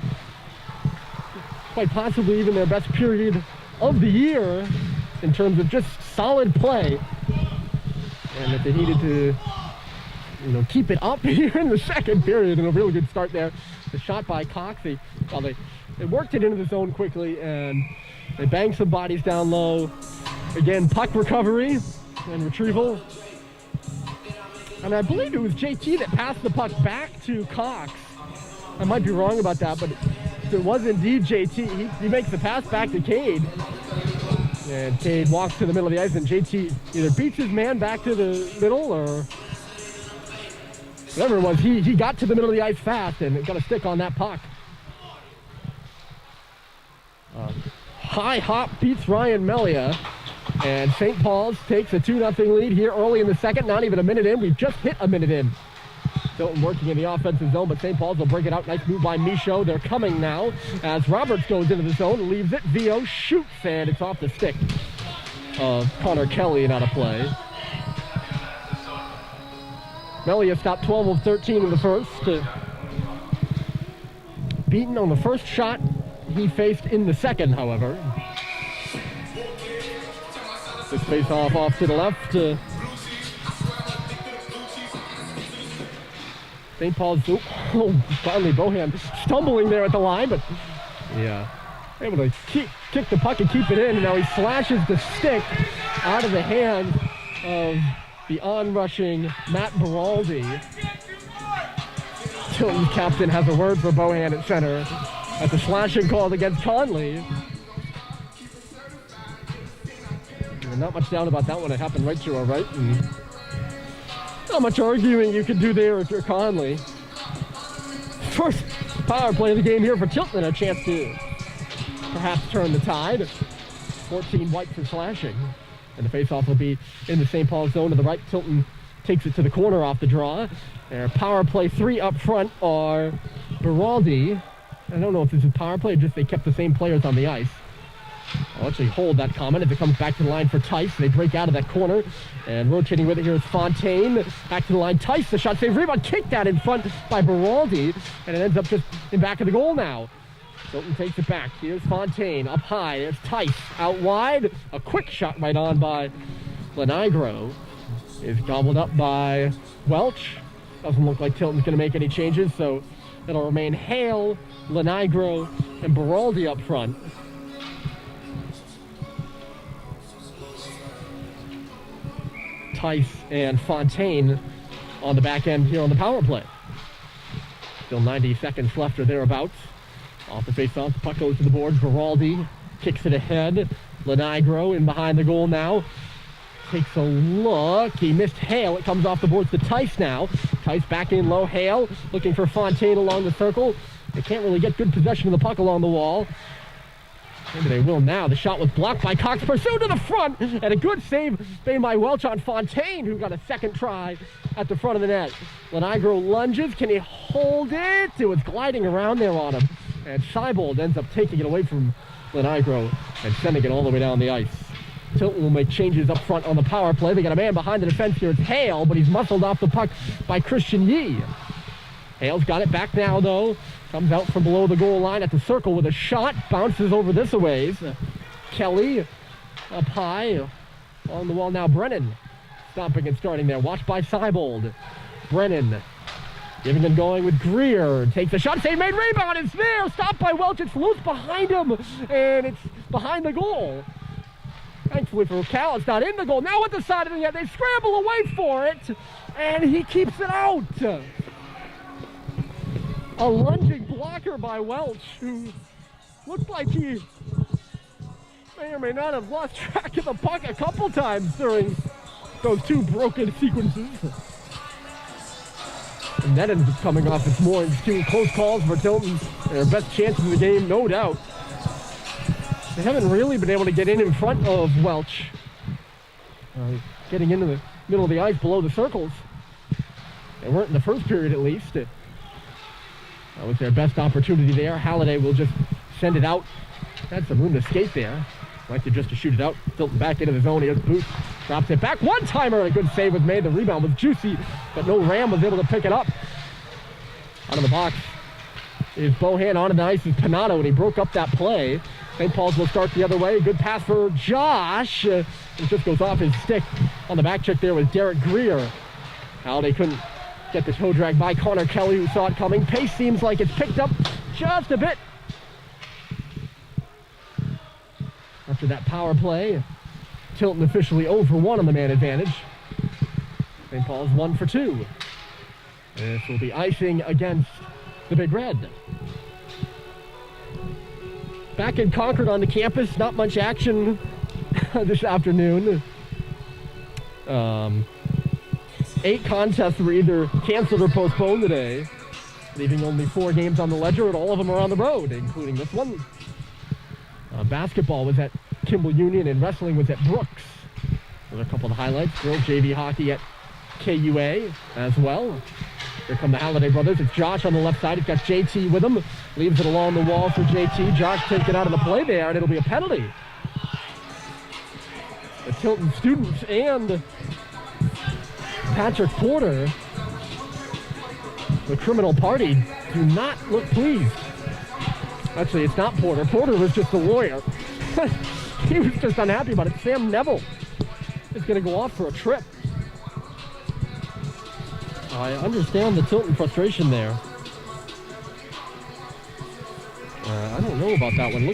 quite possibly even their best period of the year in terms of just solid play. And that they needed to, keep it up here in the second period, and a really good start there. The shot by Cox, they worked it into the zone quickly, and they banged some bodies down low. Again, puck recovery and retrieval. And I believe it was JT that passed the puck back to Cox. I might be wrong about that, but it was indeed JT. He makes the pass back to Cade. And Cade walks to the middle of the ice, and JT either beats his man back to the middle or whatever it was. He got to the middle of the ice fast and got a stick on that puck. High Hop beats Ryan Melia. And St. Paul's takes a 2-0 lead here early in the second. Not even a minute in. We've just hit a minute in. Tilton working in the offensive zone, but St. Paul's will break it out. Nice move by Michaud. They're coming now as Roberts goes into the zone, leaves it. Vio shoots, and it's off the stick of Connor Kelly and out of play. Melia stopped 12 of 13 in the first. Beaten on the first shot he faced in the second, however. This face-off off to the left. St. Paul's, finally Bohan stumbling there at the line, but yeah, able to kick the puck and keep it in, and now he slashes the stick out of the hand of the on-rushing Matt Baraldi. Tilton's captain has a word for Bohan at center at the slashing call against Conley. Not much doubt about that one. It happened right to our right, and not much arguing you can do there if you're Conley. First power play of the game here for Tilton, a chance to perhaps turn the tide. 14 white for slashing, and the face-off will be in the St. Paul zone to the right. Tilton takes it to the corner off the draw. Their power play 3 up front are Baraldi. I don't know if this is power play or just they kept the same players on the ice. I'll actually hold that comment as it comes back to the line for Tice. They break out of that corner, and rotating with it here is Fontaine. Back to the line, Tice, the shot save, rebound, kicked out in front by Beraldi, and it ends up just in back of the goal now. Tilton takes it back. Here's Fontaine up high. There's Tice out wide. A quick shot right on by Lenigro. Is gobbled up by Welch. Doesn't look like Tilton's going to make any changes, so it'll remain Hale, Lenigro, and Beraldi up front. Tice and Fontaine on the back end here on the power play. Still 90 seconds left or thereabouts. Off the face-off, the puck goes to the boards. Beraldi kicks it ahead. Lenigro in behind the goal now. Takes a look. He missed Hale. It comes off the boards to Tice now. Tice back in low. Hale looking for Fontaine along the circle. They can't really get good possession of the puck along the wall. Maybe they will now. The shot was blocked by Cox. Pursued to the front. And a good save made by Welch on Fontaine, who got a second try at the front of the net. Lenigro lunges. Can he hold it? It was gliding around there on him. And Seibold ends up taking it away from Lenigro and sending it all the way down the ice. Tilton will make changes up front on the power play. They got a man behind the defense here. It's Hale, but he's muscled off the puck by Christian Yee. Hale's got it back now, though. Comes out from below the goal line at the circle with a shot. Bounces over this a ways. Kelly up high on the wall now. Brennan stopping and starting there. Watched by Seibold. Brennan giving and going with Greer. Takes the shot. Save made. Rebound. It's there. Stopped by Welch. It's loose behind him. And it's behind the goal. Thankfully for Cal, it's not in the goal. Now at the side of the net, they scramble away for it, and he keeps it out. A lunging blocker by Welch, who looked like he may or may not have lost track of the puck a couple times during those two broken sequences. And that ends up coming off its moorings. Two close calls for Tilton. Their best chances of the game, no doubt. They haven't really been able to get in front of Welch. Getting into the middle of the ice below the circles. They weren't in the first period, at least. That was their best opportunity there. Halliday will just send it out. Had some room to skate there. Elected just to shoot it out. Tilton back into the zone. Here's Booth. Drops it back. One-timer. A good save was made. The rebound was juicy, but no Ram was able to pick it up. Out of the box is Bohan. On the ice is Panato, and he broke up that play. St. Paul's will start the other way. Good pass for Josh. It just goes off his stick. On the back check there was Derek Greer. Halliday couldn't get the toe drag by Connor Kelly, who saw it coming. Pace seems like it's picked up just a bit. After that power play, Tilton officially 0 for 1 on the man advantage. St. Paul's 1 for 2. This will be icing against the Big Red. Back in Concord on the campus, not much action this afternoon. 8 contests were either canceled or postponed today, leaving only 4 games on the ledger, and all of them are on the road, including this one. Basketball was at Kimball Union, and wrestling was at Brooks. Those are a couple of the highlights. Girls JV hockey at KUA as well. Here come the Halliday brothers. It's Josh on the left side. He's got JT with him. Leaves it along the wall for JT. Josh takes it out of the play there, and it'll be a penalty. The Tilton students and Patrick Porter, the criminal party, do not look pleased. Actually, it's not Porter. Porter was just the lawyer. He was just unhappy about it. Sam Neville is going to go off for a trip. I understand the Tilton frustration there. I don't know about that one.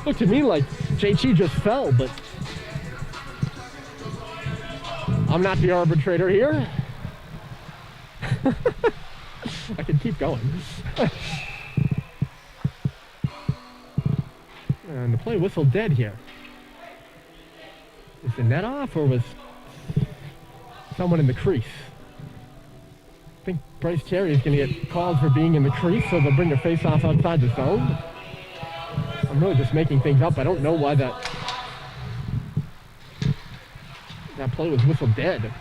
Looked to me like JT just fell, but I'm not the arbitrator here. I can keep going. And the play whistled dead here. Is the net off, or was someone in the crease? I think Bryce Terry is going to get called for being in the crease, so they'll bring the face-off outside the zone. I'm really just making things up. I don't know why that play was whistled dead.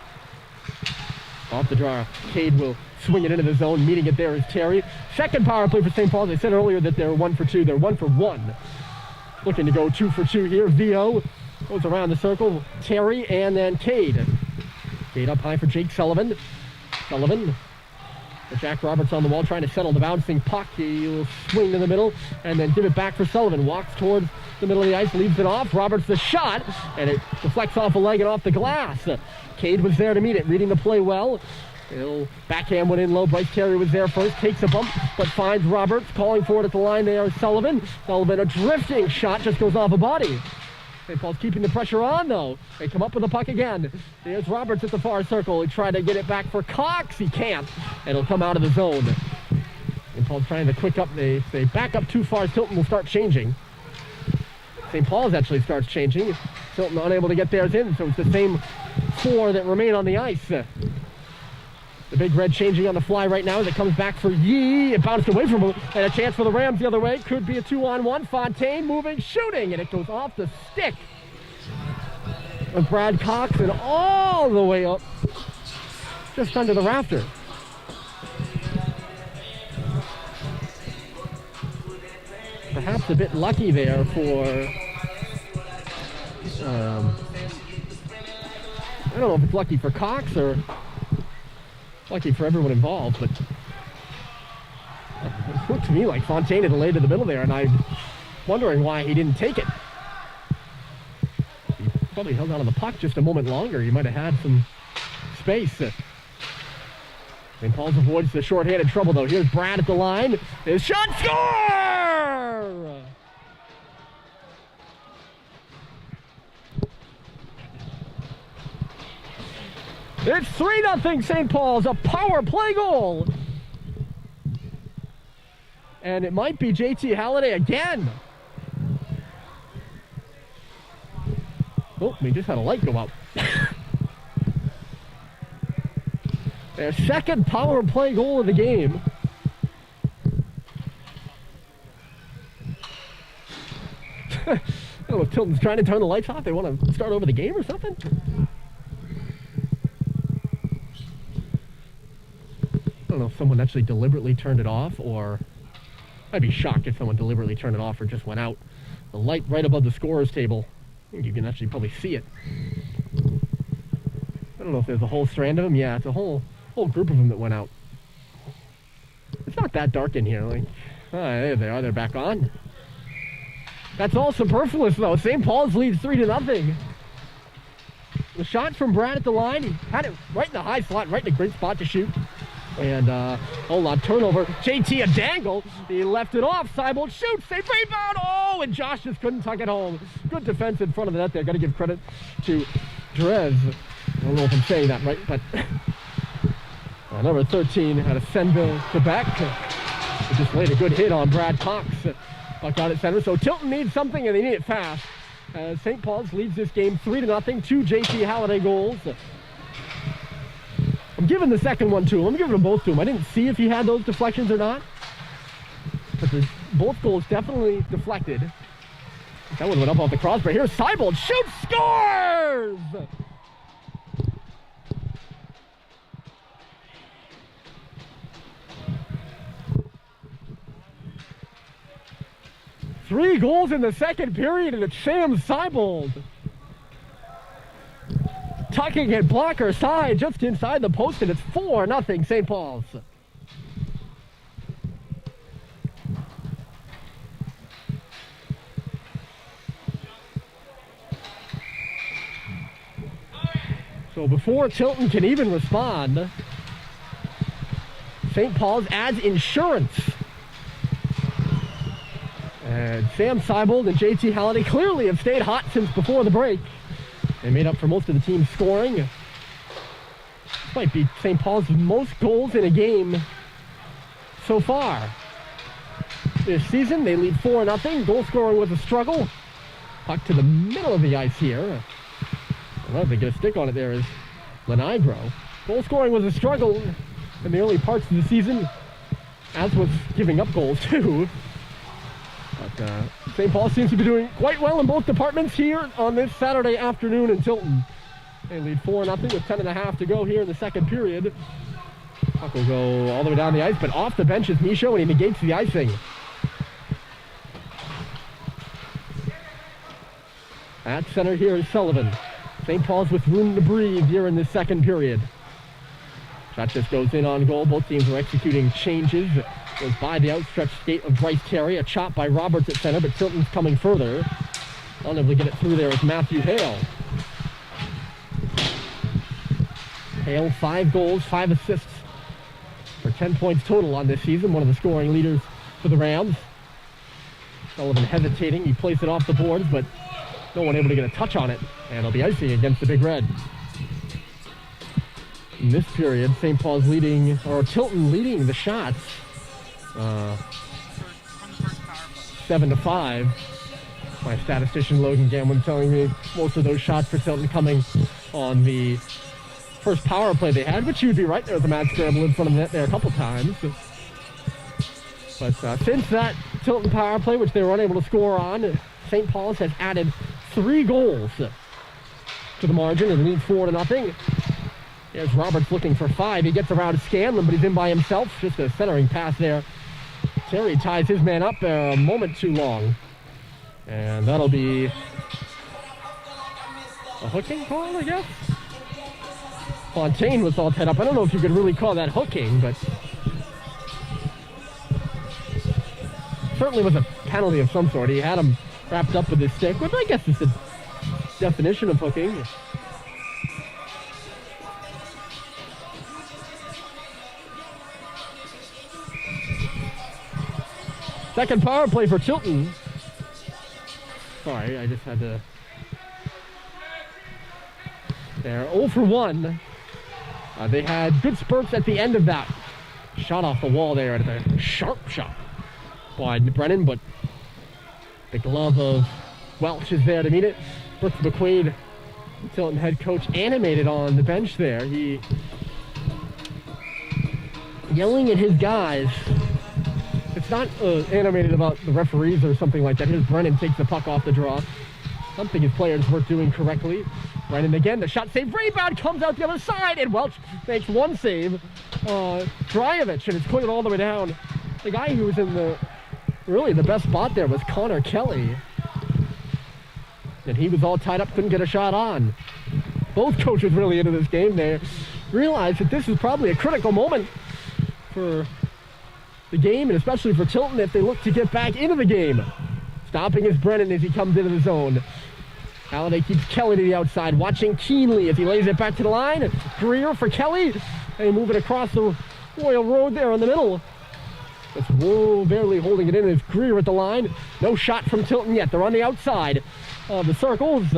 Off the draw, Cade will swing it into the zone. Meeting it there is Terry. Second power play for St. Paul. They said earlier that they're 1 for 2. They're 1 for 1. looking to go 2 for 2 here. Vio goes around the circle. Terry and then Cade. Cade up high for Jake Sullivan. Sullivan. Jack Roberts on the wall trying to settle the bouncing puck. He will swing in the middle and then give it back for Sullivan. Walks towards the middle of the ice, leaves it off. Roberts the shot, and it deflects off a leg and off the glass. Cade was there to meet it, reading the play well. He'll backhand went in low. Bryce Terry was there first, takes a bump, but finds Roberts. Calling for it at the line there, Sullivan. Sullivan, a drifting shot, just goes off a body. St. Paul's keeping the pressure on, though. They come up with the puck again. There's Roberts at the far circle. He tried to get it back for Cox. He can't. It'll come out of the zone. St. Paul's trying to quick up. They back up too far. Tilton will start changing. St. Paul's actually starts changing. Tilton unable to get theirs in, so it's the same 4 that remain on the ice. The Big Red changing on the fly right now as it comes back for Yee. It bounced away from him, and a chance for the Rams the other way. Could be a 2-on-1. Fontaine moving, shooting, and it goes off the stick of Brad Cox and all the way up just under the rafter. Perhaps a bit lucky there for I don't know if it's lucky for Cox or lucky for everyone involved, but it looked to me like Fontaine had laid in the middle there, and I'm wondering why he didn't take it. He probably held on to the puck just a moment longer. He might have had some space. St. Paul's avoids the shorthanded trouble, though. Here's Brad at the line. His shot, score! It's 3-0 St. Paul's, a power play goal. And it might be JT Halliday again. Oh, we just had a light go out. Their second power play goal of the game. I don't know if Tilton's trying to turn the lights off. They want to start over the game or something. I don't know if someone actually deliberately turned it off, or I'd be shocked if someone deliberately turned it off or just went out. The light right above the scorer's table, I think you can actually probably see it. I don't know if there's a whole strand of them. Yeah, it's a whole group of them that went out. It's not that dark in here. Like, there they are. They're back on. That's all superfluous, though. St. Paul's leads 3-0. The shot from Brad at the line. He had it right in the high slot, right in a great spot to shoot. And, hold on, turnover. JT a dangle. He left it off. Seibold shoots. They rebound. Oh, and Josh just couldn't tuck it home. Good defense in front of the net there. Got to give credit to Jerez. I don't know if I'm saying that right, but number 13 out of Senville, Quebec. He just laid a good hit on Brad Cox. Buck out at center. So Tilton needs something, and they need it fast. St. Paul's leads this game 3-0. 2 JT Halliday goals. I'm giving the second one to him. I'm giving them both to him. I didn't see if he had those deflections or not, but both goals definitely deflected. That one went up off the crossbar. Here's Seibold. Shoots, scores! Three goals in the second period, and it's Sam Seibold. Tucking at blocker side, just inside the post, and it's 4-0 St. Paul's. So before Tilton can even respond, St. Paul's adds insurance. And Sam Seibold and JT Halliday clearly have stayed hot since before the break. They made up for most of the team's scoring. This might be St. Paul's most goals in a game so far this season. They lead 4-0. Goal scoring was a struggle. Puck to the middle of the ice here. I don't know if they get a stick on it there is Lenigro. Goal scoring was a struggle in the early parts of the season, as was giving up goals too. But St. Paul seems to be doing quite well in both departments here on this Saturday afternoon in Tilton. They lead 4-0 with 10.5 to go here in the second period. Puck will go all the way down the ice, but off the bench is Michaud, and he negates the icing. At center here is Sullivan. St. Paul's with room to breathe here in this second period. Shot just goes in on goal. Both teams are executing changes. Goes by the outstretched skate of Bryce Terry. A chop by Roberts at center, but Tilton's coming further. Unable to get it through there is Matthew Hale. Hale, 5 goals, 5 assists for 10 points total on this season. One of the scoring leaders for the Rams. Sullivan hesitating. He plays it off the boards, but no one able to get a touch on it. And it'll be icing against the Big Red. In this period, St. Paul's leading, or Tilton leading the shots. 7-5. My statistician Logan Gamlin telling me most of those shots for Tilton coming on the first power play they had, which you would be right there with the mad scramble in front of the net there a couple times. But since that Tilton power play, which they were unable to score on, St. Paul's has added 3 goals to the margin and leads 4-0. Here's Roberts looking for 5. He gets around Scanlon, but he's in by himself. Just a centering pass there. Terry ties his man up there a moment too long. And that'll be a hooking call, I guess? Fontaine was all tied up. I don't know if you could really call that hooking, but certainly was a penalty of some sort. He had him wrapped up with his stick, which I guess is the definition of hooking. Second power play for Tilton. Sorry, I just had to... They're 0 for 1. They had good spurts at the end of that. Shot off the wall there, at a sharp shot by Brennan, but the glove of Welch is there to meet it. Brooks McQuaid, Tilton head coach, animated on the bench there. He yelling at his guys. It's not animated about the referees or something like that. Here's Brennan takes the puck off the draw. Something his players were doing correctly. Brennan again, the shot save, rebound comes out the other side, and Welch makes one save. Drajevich, and it's cleared all the way down. The guy who was in the best spot there was Connor Kelly. And he was all tied up, couldn't get a shot on. Both coaches really into this game. They realized that this is probably a critical moment for the game, and especially for Tilton if they look to get back into the game. Stopping is Brennan as he comes into the zone. Halliday keeps Kelly to the outside, watching keenly as he lays it back to the line. Greer for Kelly. They move it across the Royal Road there in the middle. It's barely holding it in as Greer at the line. No shot from Tilton yet. They're on the outside of the circles.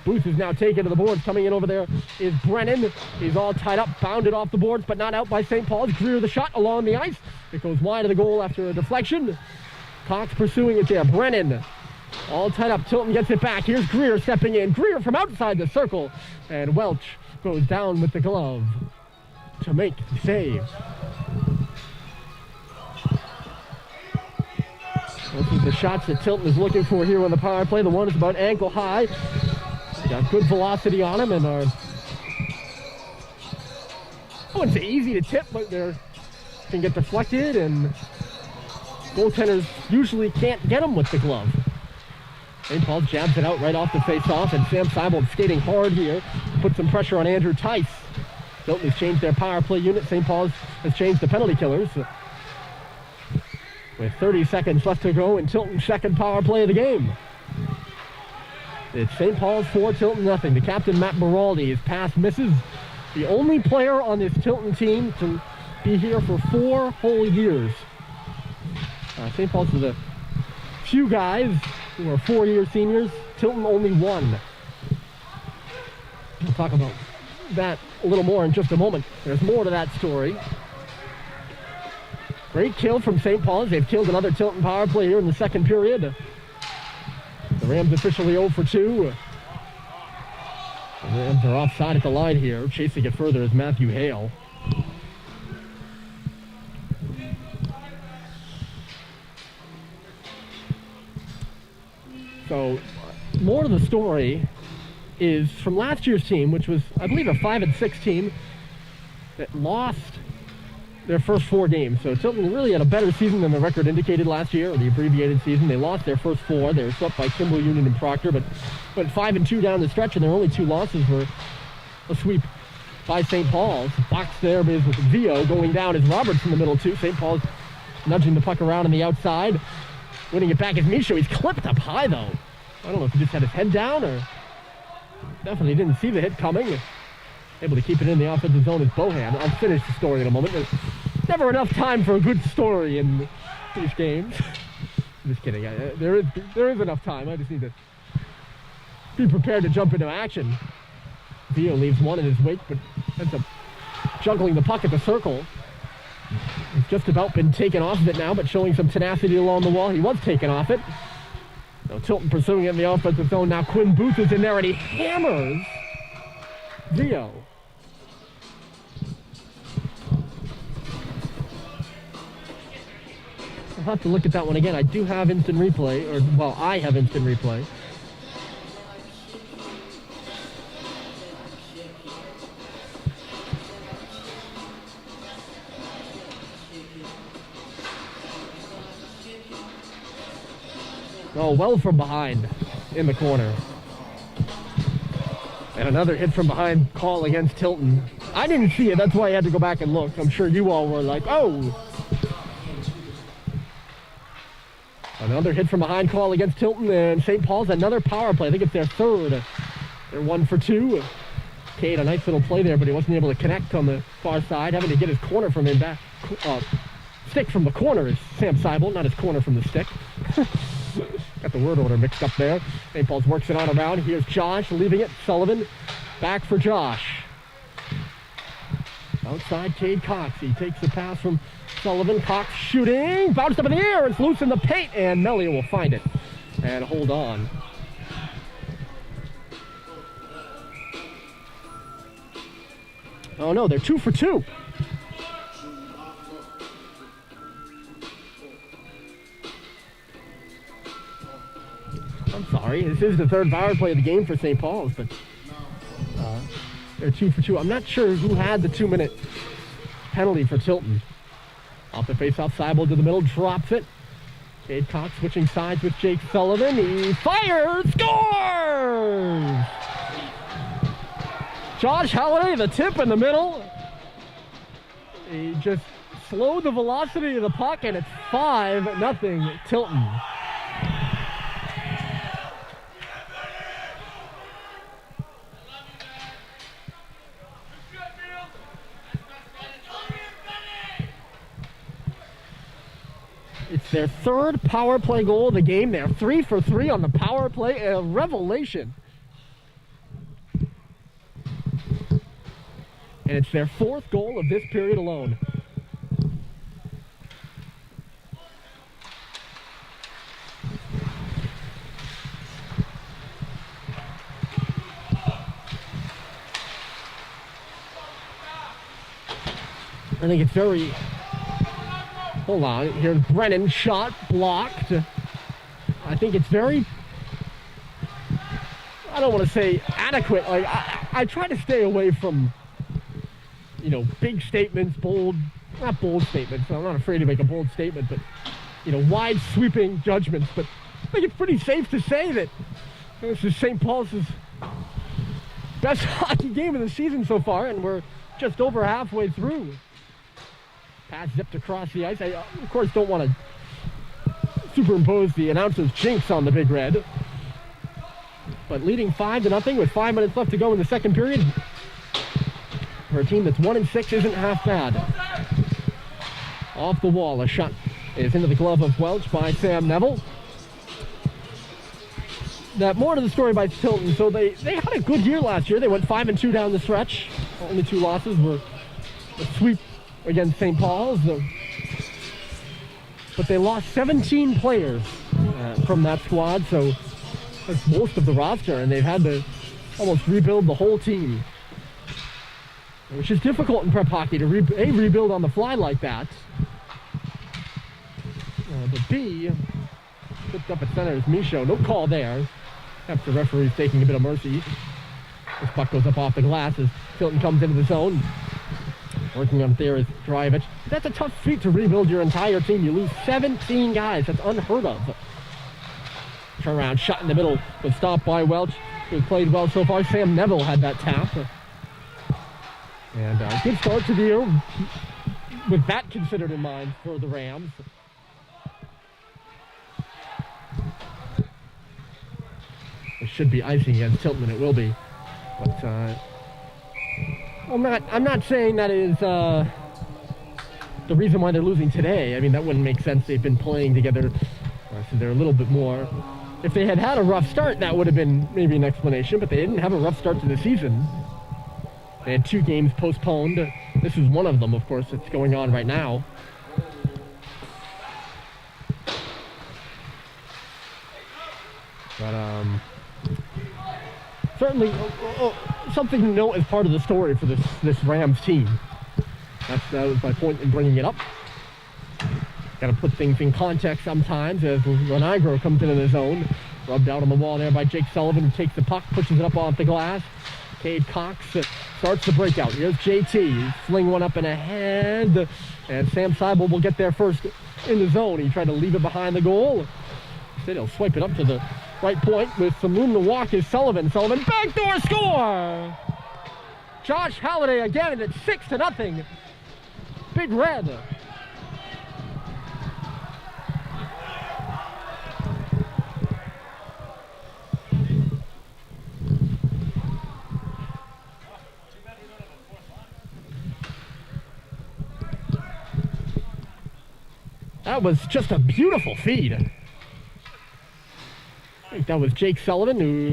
Booth is now taken to the boards. Coming in over there is Brennan. He's all tied up, bounded off the boards, but not out by St. Paul's. Greer the shot along the ice. It goes wide of the goal after a deflection. Cox pursuing it there. Brennan all tied up. Tilton gets it back. Here's Greer stepping in. Greer from outside the circle. And Welch goes down with the glove to make the save. Those are the shots that Tilton is looking for here on the power play. The one is about ankle high. They got good velocity on them and are... I wouldn't say easy to tip, but they can get deflected, and goaltenders usually can't get them with the glove. St. Paul jabs it out right off the face-off, and Sam Seibold skating hard here. Put some pressure on Andrew Tice. Tilton has changed their power play unit. St. Paul's has changed the penalty killers. With 30 seconds left to go in Tilton's second power play of the game. It's St. Paul's 4, Tilton nothing. The captain, Matt Baraldi, his pass misses. The only player on this Tilton team to be here for 4 whole years. St. Paul's is a few guys who are 4-year seniors. Tilton only 1. We'll talk about that a little more in just a moment. There's more to that story. Great kill from St. Paul's. They've killed another Tilton power play here in the second period. The Rams officially 0 for 2. The Rams are offside at the line here. Chasing it further is Matthew Hale. So, more to the story is from last year's team, which was, I believe, a 5-6 team that lost their first 4 games. So Tilton really had a better season than the record indicated last year, or the abbreviated season. They lost their first 4. They were swept by Kimball, Union, and Proctor, but went 5-2 down the stretch, and their only 2 losses were a sweep by St. Paul's. Box there is with Vio. Going down is Roberts in the middle, too. St. Paul's nudging the puck around on the outside. Winning it back is Michaud. He's clipped up high, though. I don't know if he just had his head down or definitely didn't see the hit coming. Able to keep it in the offensive zone is Bohan. I'll finish the story in a moment. There's never enough time for a good story in these games. I'm just kidding. There is enough time. I just need to be prepared to jump into action. Vio leaves one in his wake, but ends up juggling the puck at the circle. He's just about been taken off of it now, but showing some tenacity along the wall. He was taken off it. Now Tilton pursuing it in the offensive zone. Now Quinn Booth is in there, and he hammers Vio. I'll have to look at that one again. I do have instant replay, I have instant replay. Oh, well from behind in the corner. And another hit from behind call against Tilton. I didn't see it, that's why I had to go back and look. I'm sure you all were like, oh! Another hit from behind call against Tilton, and St. Paul's another power play. I think it's their 3rd. They're 1 for 2. Cade, a nice little play there, but he wasn't able to connect on the far side, having to get his corner from him back. Stick from the corner is Sam Seibel, not his corner from the stick. Got the word order mixed up there. St. Paul's works it on around. Here's Josh leaving it. Sullivan back for Josh. Outside Cade Cox. He takes the pass from Sullivan. Cox shooting. Bounced up in the air. It's loose in the paint. And Melia will find it and hold on. Oh no, they're 2 for 2. I'm sorry, this is the 3rd power play of the game for St. Paul's, but they're 2 for 2. I'm not sure who had the 2-minute penalty for Tilton. Off the faceoff, Seibel to the middle, drops it. Cade Cox switching sides with Jake Sullivan. He fires, scores! Josh Halliday, the tip in the middle. He just slowed the velocity of the puck, and it's 5-0 Tilton. It's their 3rd power play goal of the game. They're 3 for 3 on the power play. A revelation. And it's their 4th goal of this period alone. I think it's very... Hold on, here's Brennan, shot, blocked. I think it's very, I don't want to say adequate. Like, I try to stay away from, you know, big statements, not bold statements. I'm not afraid to make a bold statement, but, you know, wide sweeping judgments. But I think it's pretty safe to say that this is St. Paul's best hockey game of the season so far, and we're just over halfway through. Pass zipped across the ice. I, of course, don't want to superimpose the announcer's jinx on the Big Red. But leading 5-0 with 5 minutes left to go in the second period. For a team that's 1-6 isn't half bad. Off the wall, a shot is into the glove of Welch by Sam Neville. That more to the story by Tilton. So they had a good year last year. They went 5-2 down the stretch. Only 2 losses were a sweep against St. Paul's, but they lost 17 players from that squad, so that's most of the roster, and they've had to almost rebuild the whole team, which is difficult in prep hockey to rebuild on the fly like that. But B, flipped up at center is Michaud. No call there. After the referee's taking a bit of mercy. This puck goes up off the glass as Tilton comes into the zone. Working on there is Drivich. That's a tough feat to rebuild your entire team. You lose 17 guys. That's unheard of. Turnaround shot in the middle was stopped by Welch, who played well so far. Sam Neville had that tap. And a good start to the year with that considered in mind for the Rams. It should be icing against Tilton, and it will be. But I'm not saying that is the reason why they're losing today. I mean, that wouldn't make sense. They've been playing together, so they're a little bit more. If they had had a rough start, that would have been maybe an explanation, but they didn't have a rough start to the season. They had 2 games postponed. This is one of them, of course, that's going on right now. But certainly something to note as part of the story for this Rams team. That was my point in bringing it up. Got to put things in context sometimes as Renigro comes into the zone. Rubbed out on the wall there by Jake Sullivan, who takes the puck, pushes it up off the glass. Cade Cox starts the breakout. Here's JT. Fling one up and ahead. And Sam Seibel will get there first in the zone. He tried to leave it behind the goal. Instead, he'll swipe it up to the right point with some room to walk is Sullivan. Sullivan, backdoor score! Josh Halliday again, and it's 6-0. Big Red. That was just a beautiful feed. I think that was Jake Sullivan who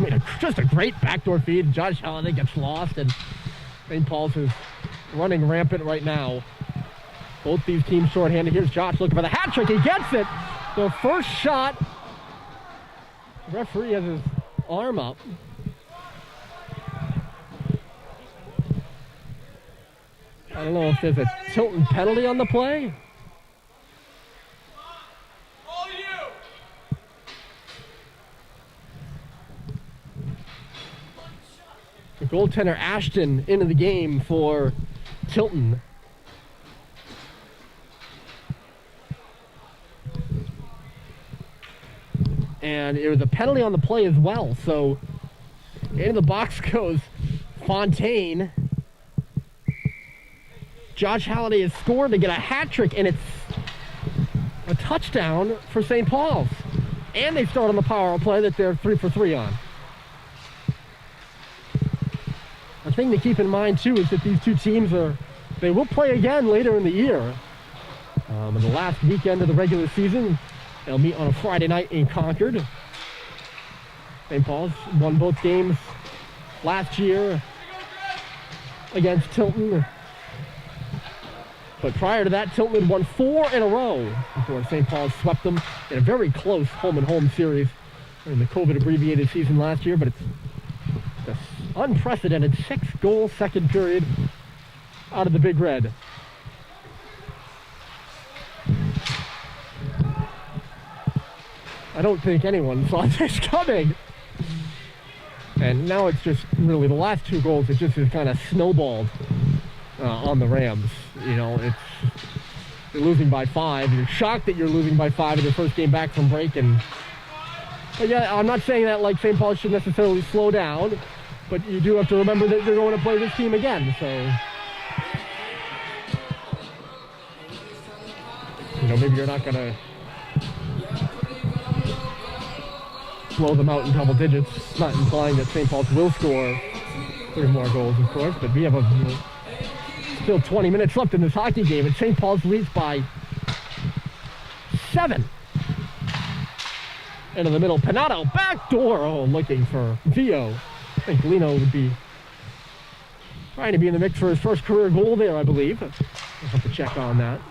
made just a great backdoor feed. Josh Halliday gets lost, and St. Paul's is running rampant right now. Both these teams shorthanded. Here's Josh looking for the hat trick. He gets it. The first shot. The referee has his arm up. I don't know if there's a Tilton penalty on the play. The goaltender Ashton into the game for Tilton. And it was a penalty on the play as well. So into the box goes Fontaine. Josh Halliday has scored to get a hat trick, and it's a touchdown for St. Paul's. And they start on the power play that they're 3 for 3 on. A thing to keep in mind, too, is that these two teams they will play again later in the year. In the last weekend of the regular season, they'll meet on a Friday night in Concord. St. Paul's won both games last year against Tilton. But prior to that, Tilton had won 4 in a row before St. Paul swept them in a very close home-and-home series in the COVID-abbreviated season last year. But it's this unprecedented 6-goal second period out of the Big Red. I don't think anyone saw this coming. And now it's just really the last 2 goals, it just has kind of snowballed on the Rams. You know, you're losing by 5. You're shocked that you're losing by 5 in your first game back from break. But yeah, I'm not saying that like St. Paul should necessarily slow down, but you do have to remember that you're going to play this team again. So, you know, maybe you're not going to blow them out in double digits. Not implying that St. Paul's will score 3 more goals, of course, but we have still 20 minutes left in this hockey game, and St. Paul's leads by 7. Into the middle, Panato, backdoor. Oh, looking for Vio. I think Lino would be trying to be in the mix for his first career goal there, I believe. I'll have to check on that.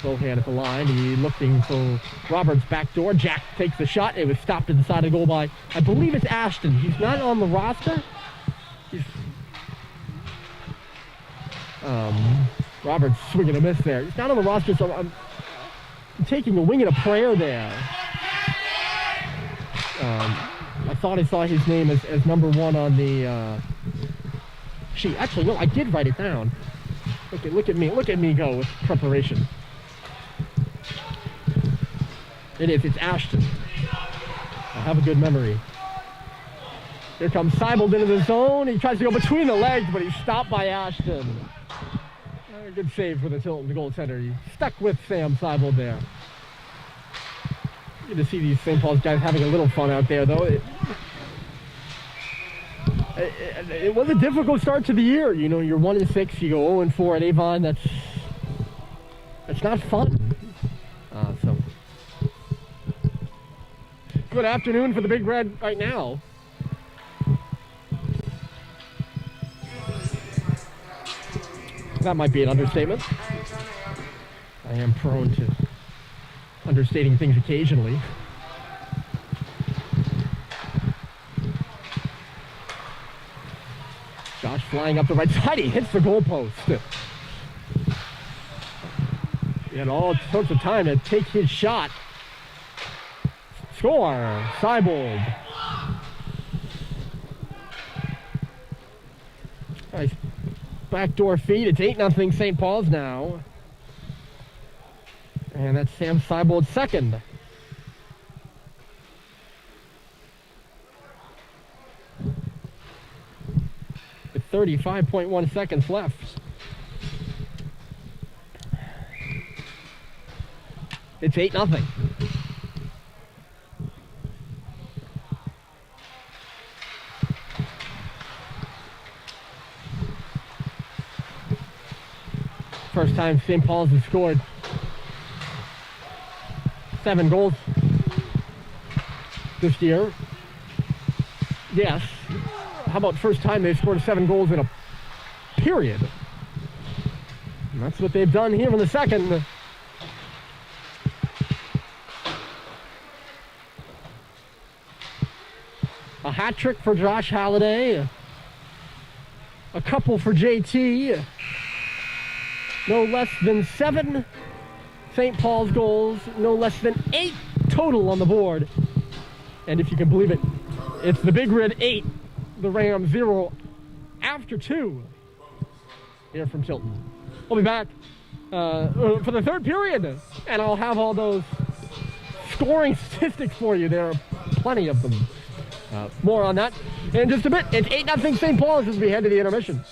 Both hand at the line. He's looking for Roberts' backdoor. Jack takes the shot. It was stopped at the side of the goal by, I believe it's Ashton. He's not on the roster. Roberts swinging a miss there. He's not on the roster, so I'm taking a wing and a prayer there. I I thought I saw his name as number 1 on the sheet. Actually, no, I did write it down. Look at me go with preparation. It's Ashton. I have a good memory. Here comes Seibold into the zone. He tries to go between the legs, but he's stopped by Ashton. Good save for the Tilton goaltender. He stuck with Sam Seibold there. Good to see these St. Paul's guys having a little fun out there, though. It was a difficult start to the year. You know, you're 1-6, you go 0-4 at Avon. That's not fun. So good afternoon for the Big Red right now. That might be an understatement. I am prone to understating things occasionally. Josh flying up the right side. He hits the goalpost. He had all sorts of time to take his shot. Score! Seibold. Nice backdoor feed. It's 8-0 St. Paul's now. And that's Sam Seibold's second. With 35.1 seconds left. It's 8-0. First time St. Paul's has scored 7 goals this year. Yes. How about first time they've scored 7 goals in a period? And that's what they've done here in the second. A hat trick for Josh Halliday. A couple for JT. No less than 7 St. Paul's goals. No less than 8 total on the board. And if you can believe it, it's the Big Red 8, the Rams 0 after 2 here from Tilton. We'll be back for the third period, and I'll have all those scoring statistics for you. There are plenty of them. More on that in just a bit. It's 8-0 St. Paul's as we head to the intermission.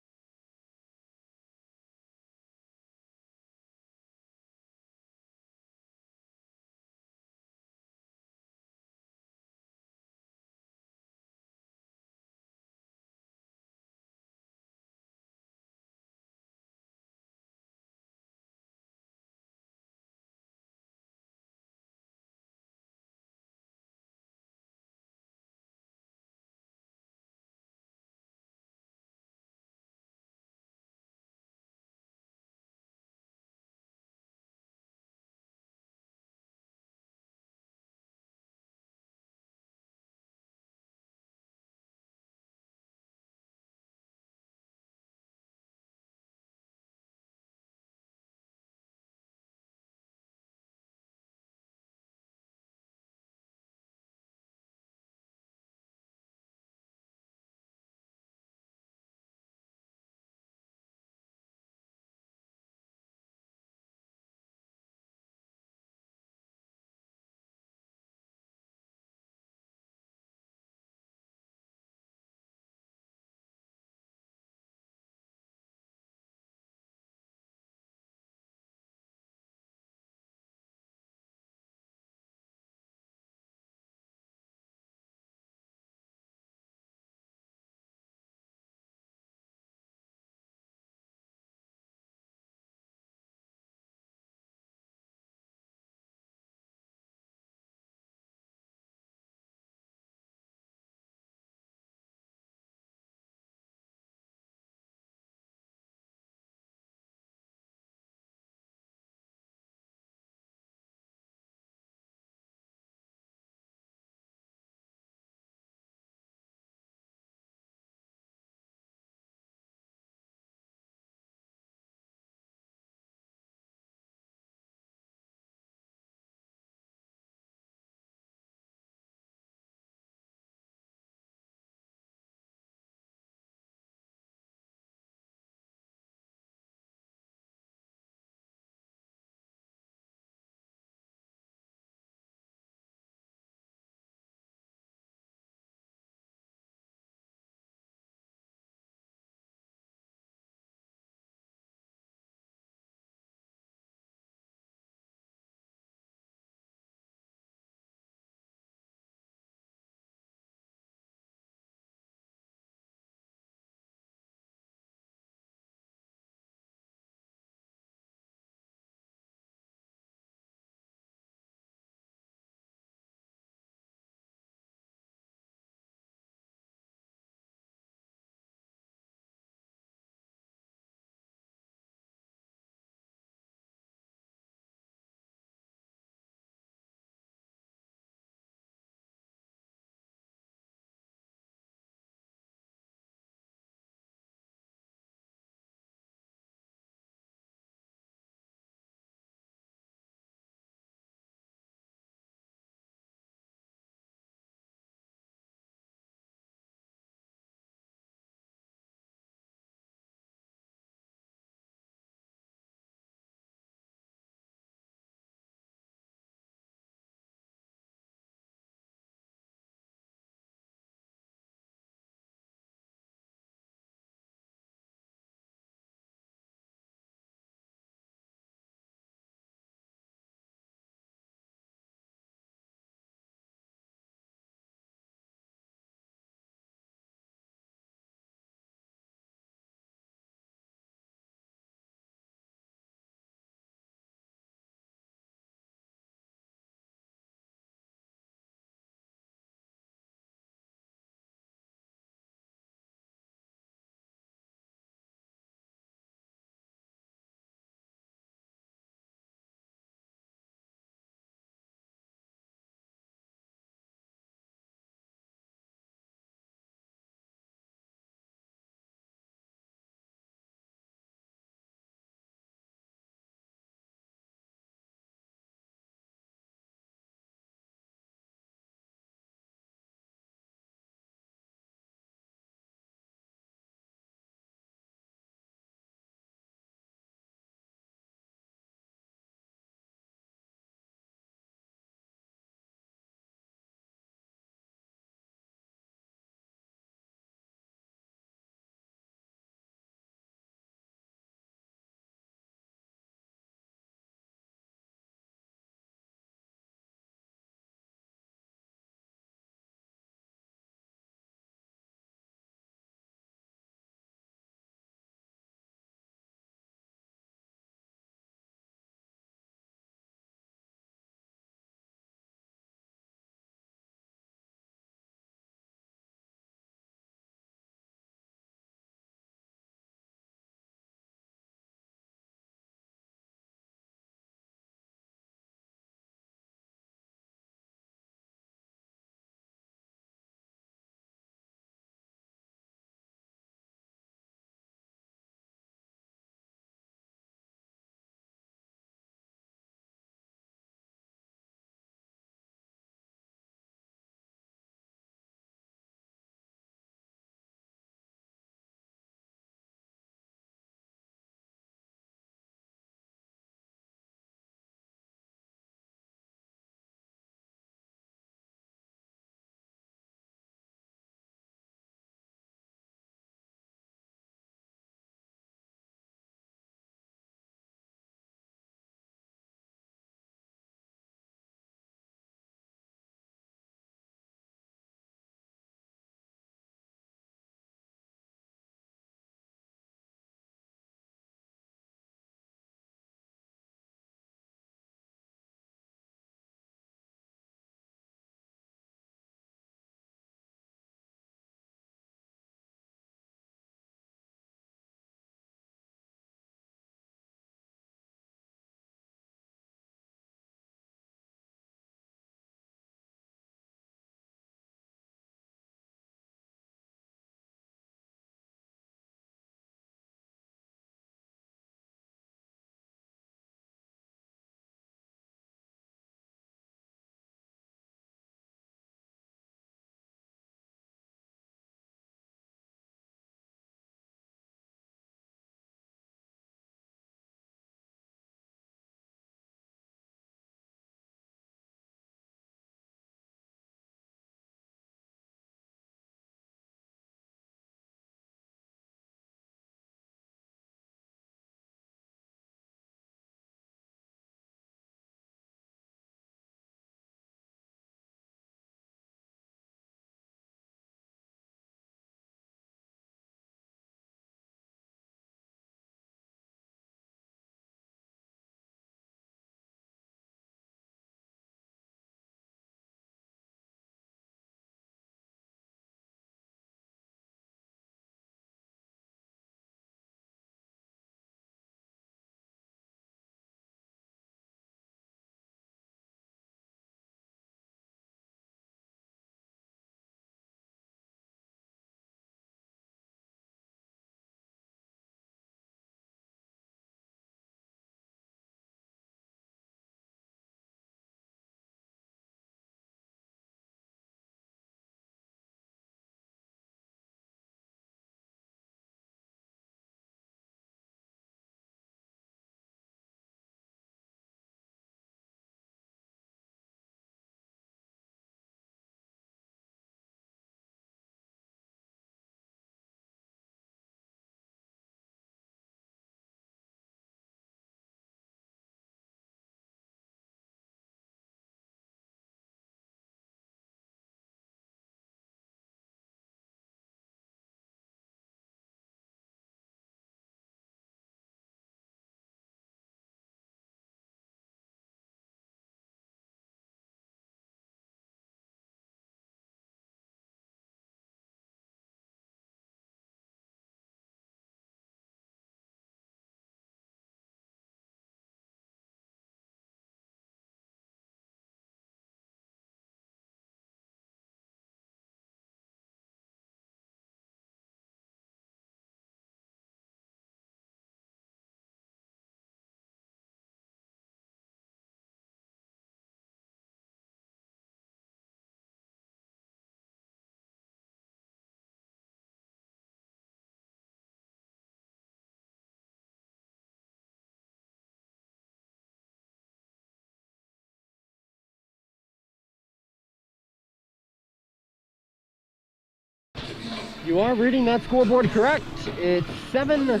You are reading that scoreboard correct. It's 7.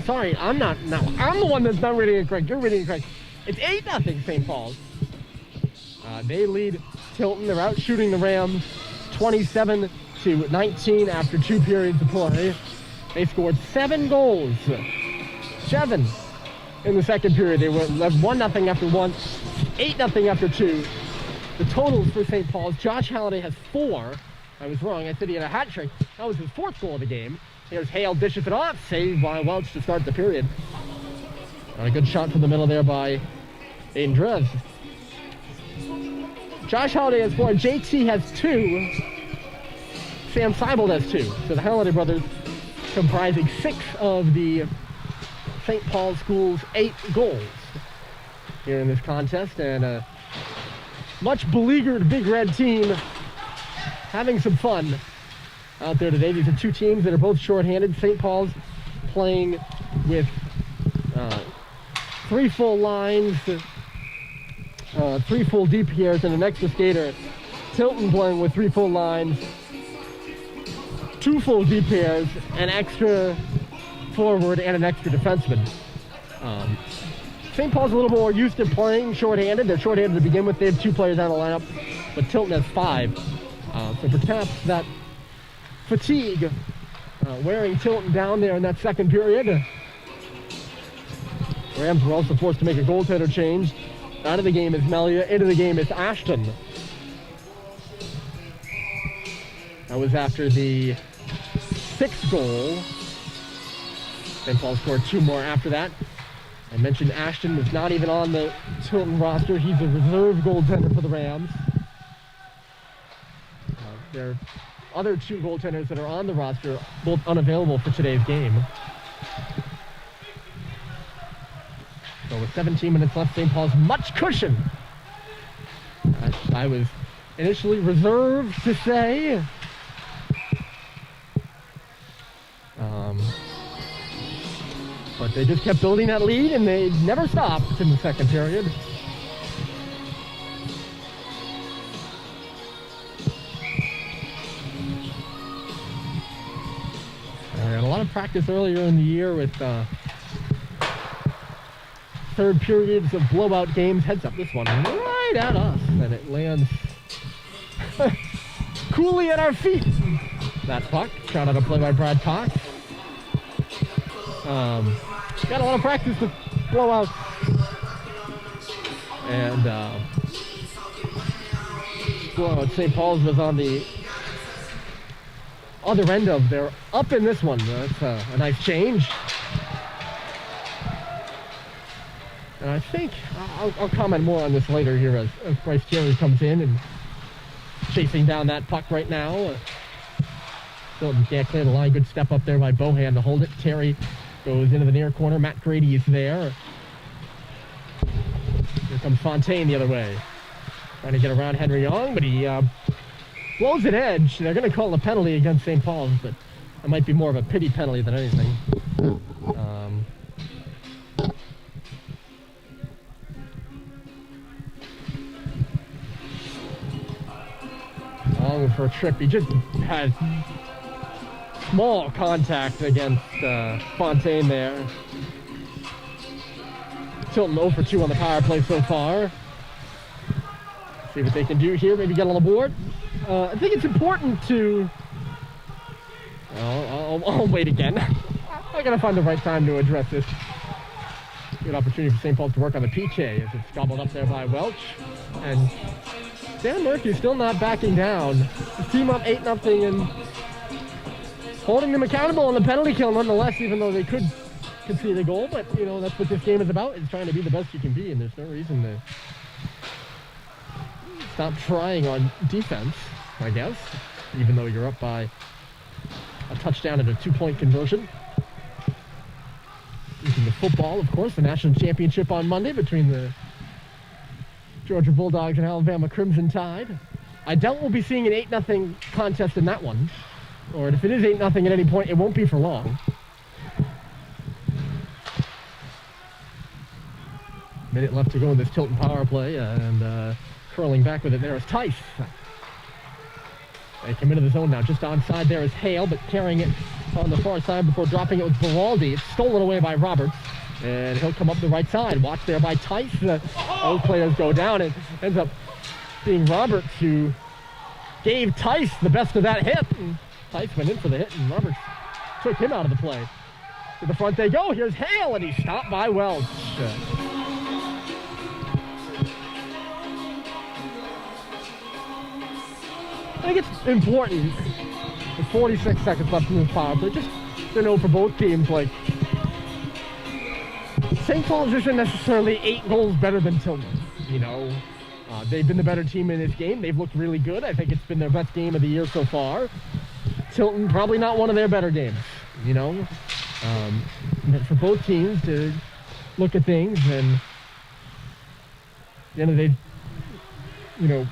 Sorry, I'm not. No, I'm the one that's not reading it correct. You're reading it correct. It's 8-0 St. Paul's. They lead Tilton. They're out shooting the Rams 27-19 after 2 periods of play. They scored 7 goals. 7 in the second period. They were led 1-0 after 1, 8-0 after 2. The totals for St. Paul's: Josh Halliday has 4. I was wrong. I said he had a hat trick. That was his 4th goal of the game. Here's Hale, dishes it off, saved by Welch to start the period. A good shot from the middle there by Aiden Drez. Josh Halliday has 4. JT has 2. Sam Seibold has 2. So the Halliday brothers comprising 6 of the St. Paul School's 8 goals here in this contest. And a much beleaguered Big Red team having some fun out there today. These are 2 teams that are both shorthanded. St. Paul's playing with 3 full lines, 3 full DPRs and an extra skater. Tilton playing with 3 full lines, 2 full DPRs, an extra forward, and an extra defenseman. St. Paul's a little more used to playing shorthanded. They're shorthanded to begin with. They have 2 players on the lineup, but Tilton has 5. So perhaps that fatigue wearing Tilton down there in that second period. Rams were also forced to make a goaltender change. Out of the game is Melia, into the game is Ashton. That was after the 6th goal. St. Paul scored 2 more after that. I mentioned Ashton was not even on the Tilton roster. He's a reserve goaltender for the Rams. There are other 2 goaltenders that are on the roster, both unavailable for today's game. So with 17 minutes left, St. Paul's much cushion. I was initially reserved to say. But they just kept building that lead, and they never stopped in the second period. And a lot of practice earlier in the year with third periods of blowout games. Heads up this one right at us, and it lands coolly at our feet. That puck, shot out of play by Brad Cox. Got a lot of practice with blowouts. And blowout. St. Paul's was on the other end of. They're up in this one. That's a nice change. And I think I'll comment more on this later here as Bryce Terry comes in and chasing down that puck right now. Tilton can't clear the line. Good step up there by Bohan to hold it. Terry goes into the near corner. Matt Grady is there. Here comes Fontaine the other way. Trying to get around Henry Young, but he blows an edge. They're going to call a penalty against St. Paul's, but it might be more of a pity penalty than anything. Long for a trip. He just had small contact against Fontaine there. Tilton 0 for 2 on the power play so far. See what they can do here. Maybe get on the board. I think it's important to... I'll wait again. I gotta find the right time to address this. Good opportunity for St. Paul's to work on the PK as it's gobbled up there by Welch. And Dan Murphy still not backing down. His team up 8-0 and holding them accountable on the penalty kill nonetheless, even though they could concede a goal. But, you know, that's what this game is about. It's trying to be the best you can be, and there's no reason to stop trying on defense, I guess, even though you're up by a touchdown and a 2-point conversion. Using the football, of course, the national championship on Monday between the Georgia Bulldogs and Alabama Crimson Tide. I doubt we'll be seeing an 8-0 contest in that one. Or if it is 8-0 at any point, it won't be for long. Minute left to go in this Tilton power play, and curling back with it there is Tice. They come into the zone now. Just onside there is Hale, but carrying it on the far side before dropping it with Beraldi. It's stolen away by Roberts, and he'll come up the right side. Watched there by Tice. Those players go down, and ends up being Roberts who gave Tice the best of that hit. And Tice went in for the hit, and Roberts took him out of the play. To the front they go. Here's Hale, and he's stopped by Welch. I think it's important. With 46 seconds left in the power play, just to know for both teams, like, St. Paul's isn't necessarily 8 goals better than Tilton. You know, they've been the better team in this game. They've looked really good. I think it's been their best game of the year so far. Tilton, probably not one of their better games, you know. For both teams to look at things and at the end of the day, you know,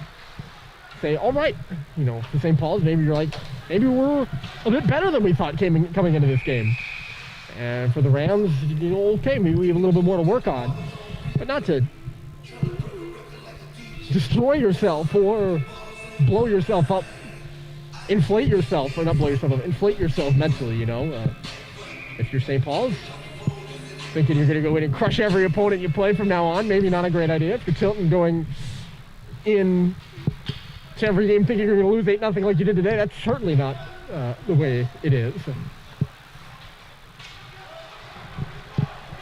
say, all right, you know, for St. Paul's, maybe you're like, maybe we're a bit better than we thought coming into this game. And for the Rams, you know, okay, maybe we have a little bit more to work on. But not to destroy yourself or blow yourself up, inflate yourself, or not blow yourself up, inflate yourself mentally, you know. If you're St. Paul's, thinking you're going to go in and crush every opponent you play from now on, maybe not a great idea. If you're Tilton going in to every game thinking you're going to lose 8-0 like you did today, that's certainly not the way it is.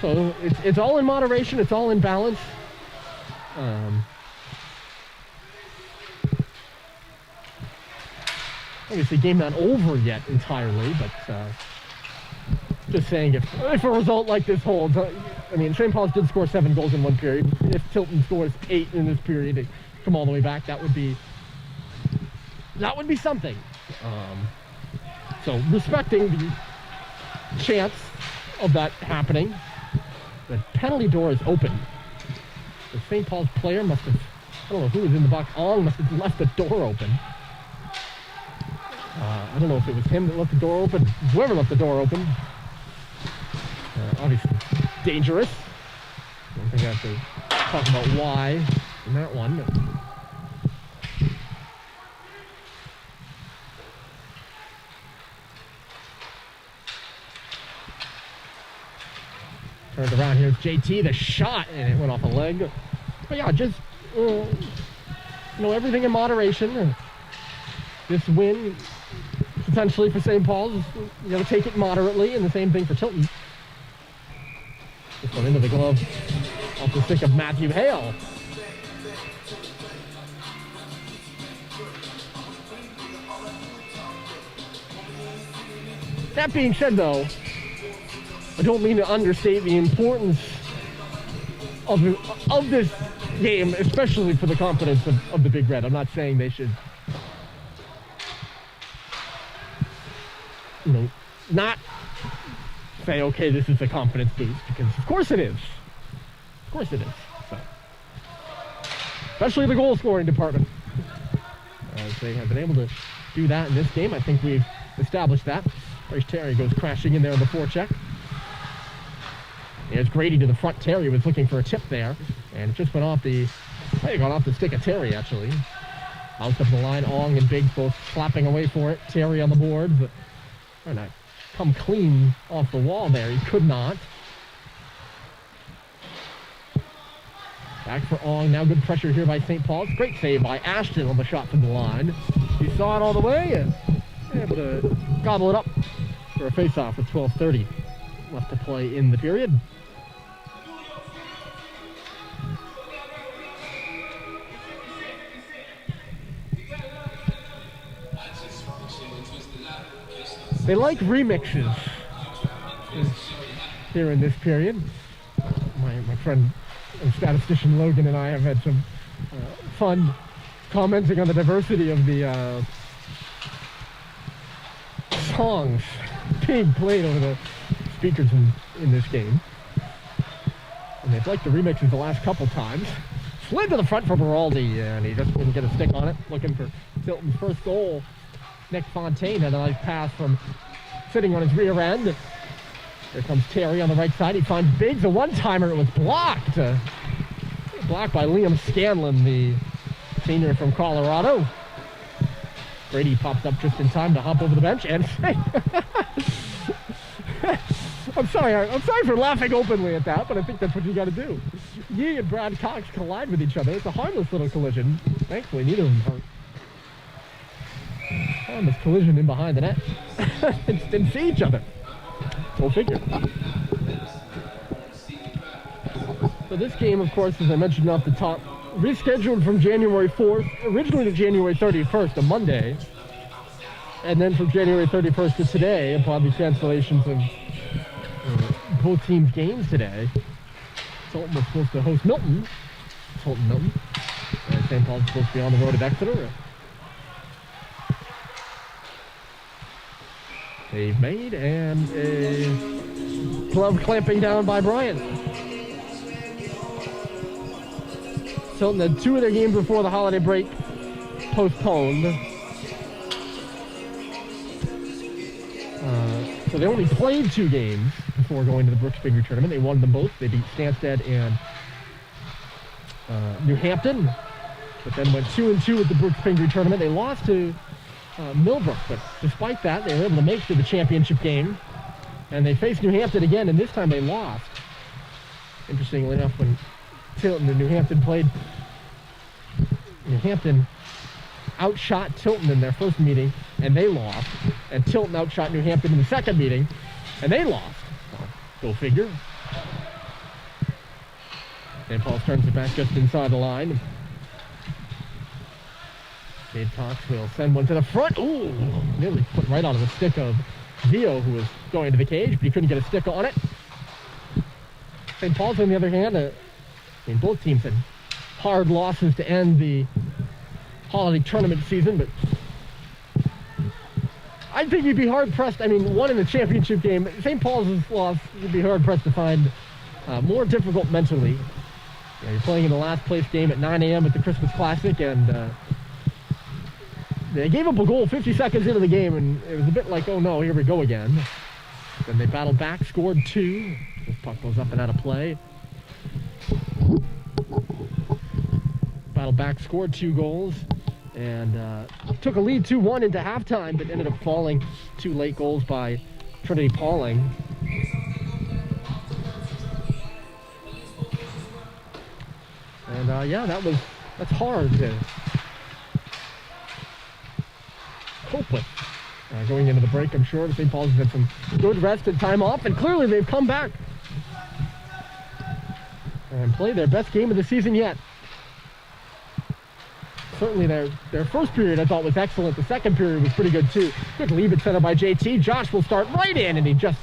So it's all in moderation, it's all in balance. Obviously, game not over yet entirely, but just saying, if a result like this holds, I mean, St. Paul's did score 7 goals in one period. If Tilton scores 8 in this period to come all the way back, that would be something. So respecting the chance of that happening, the penalty door is open. The St. Paul's player must have, I don't know who was in the box, Ong must have left the door open. I don't know if it was him that left the door open, whoever left the door open. Obviously dangerous. I don't think I have to talk about why in that one. But turns around, here's JT, the shot, and it went off a leg. But yeah, just, you know, everything in moderation. This win, potentially for St. Paul's, you know, take it moderately, and the same thing for Tilton. This one into the glove off the stick of Matthew Hale. That being said, though, I don't mean to understate the importance of this game, especially for the confidence of the Big Red. I'm not saying they should, you know, not say, okay, this is a confidence boost, because of course it is. Of course it is. So, especially the goal scoring department. As they have been able to do that in this game, I think we've established that. Bryce Terry goes crashing in there on the forecheck. There's Grady to the front. Terry was looking for a tip there, and it just went off the, might have gone off the stick of Terry, actually. Bounced up the line, Ong and Biggs both slapping away for it. Terry on the board, but trying to come clean off the wall there. He could not. Back for Ong. Now good pressure here by St. Paul's. Great save by Ashton on the shot from the line. He saw it all the way and able to gobble it up for a face-off with 12:30 left to play in the period. They like remixes here in this period. My friend and statistician Logan and I have had some fun commenting on the diversity of the songs being played over the speakers in this game. And they've liked the remixes the last couple times. Slid to the front for Beraldi, and he just didn't get a stick on it. Looking for Tilton's first goal. Nick Fontaine had a nice pass from sitting on his rear end. Here comes Terry on the right side. He finds Biggs, a one-timer. It was blocked. Blocked by Liam Scanlon, the senior from Colorado. Brady pops up just in time to hop over the bench and I'm sorry for laughing openly at that, but I think that's what you got to do. Yee and Brad Cox collide with each other. It's a harmless little collision. Thankfully, neither of them hurt. Harmless collision in behind the net. Didn't see each other. Go figure. So this game, of course, as I mentioned off the top, rescheduled from January 4th, originally to January 31st, a Monday, and then from January 31st to today, upon the cancellations of both teams' games today. Tilton was supposed to host Milton. Milton. And St. Paul's supposed to be on the road at Exeter. They've made, and a glove clamping down by Bryant. Tilton had 2 of their games before the holiday break postponed. So they only played 2 games before going to the Brooks Figure Tournament. They won them both. They beat Stansted and New Hampton, but then went 2-2 at the Brooks Figure Tournament. They lost to Millbrook, but despite that, they were able to make it to the championship game, and they faced New Hampton again, and this time they lost. Interestingly enough, when Tilton and New Hampton played, New Hampton outshot Tilton in their first meeting, and they lost. And Tilton outshot New Hampton in the second meeting, and they lost. Well, go figure. St. Paul's turns it back just inside the line. Dave Cox will send one to the front. Ooh, nearly put right onto the stick of Zio, who was going to the cage, but he couldn't get a stick on it. St. Paul's, on the other hand, both teams had hard losses to end the holiday tournament season, but I think you'd be hard-pressed. One in the championship game. St. Paul's loss, you'd be hard-pressed to find more difficult mentally. You're playing in the last place game at 9 a.m. at the Christmas Classic, and they gave up a goal 50 seconds into the game, and it was a bit like, oh no, here we go again. Then they battled back, scored 2. This puck goes up and out of play. Battled back, scored 2 goals, and took a lead 2-1 into halftime, but ended up falling 2 late goals by Trinity Pauling. And that's hard to cope with. Going into the break, I'm sure St. Paul's has had some good rest and time off, and clearly they've come back and played their best game of the season yet. Certainly their first period I thought was excellent. The second period was pretty good too. Good lead at center by JT. Josh will start right in, and he just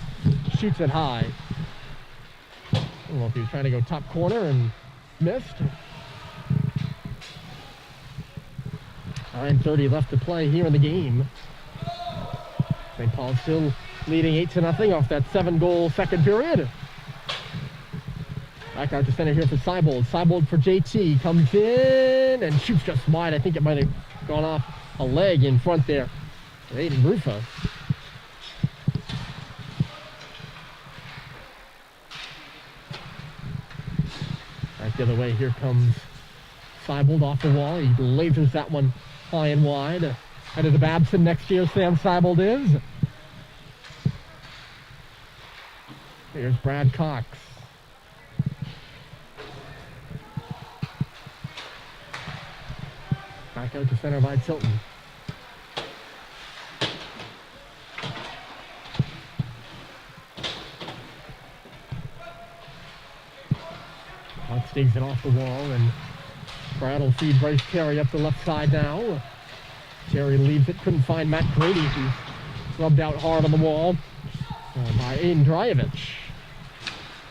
shoots it high. I don't know if he was trying to go top corner and missed. 9:30 left to play here in the game. St. Paul still leading 8-0 off that 7-goal second period. Back out to center here for Seibold. Seibold for JT. Comes in and shoots just wide. I think it might have gone off a leg in front there. Aiden Rufa. Back the other way. Here comes Seibold off the wall. He lasers that one high and wide. Headed to Babson next year, Sam Seibold is. Here's Brad Cox. Back out to center by Tilton. Cox digs it off the wall, and Brad will feed Bryce Terry up the left side now. Terry leaves it, couldn't find Matt Grady, who's rubbed out hard on the wall by Aiden Drajevich.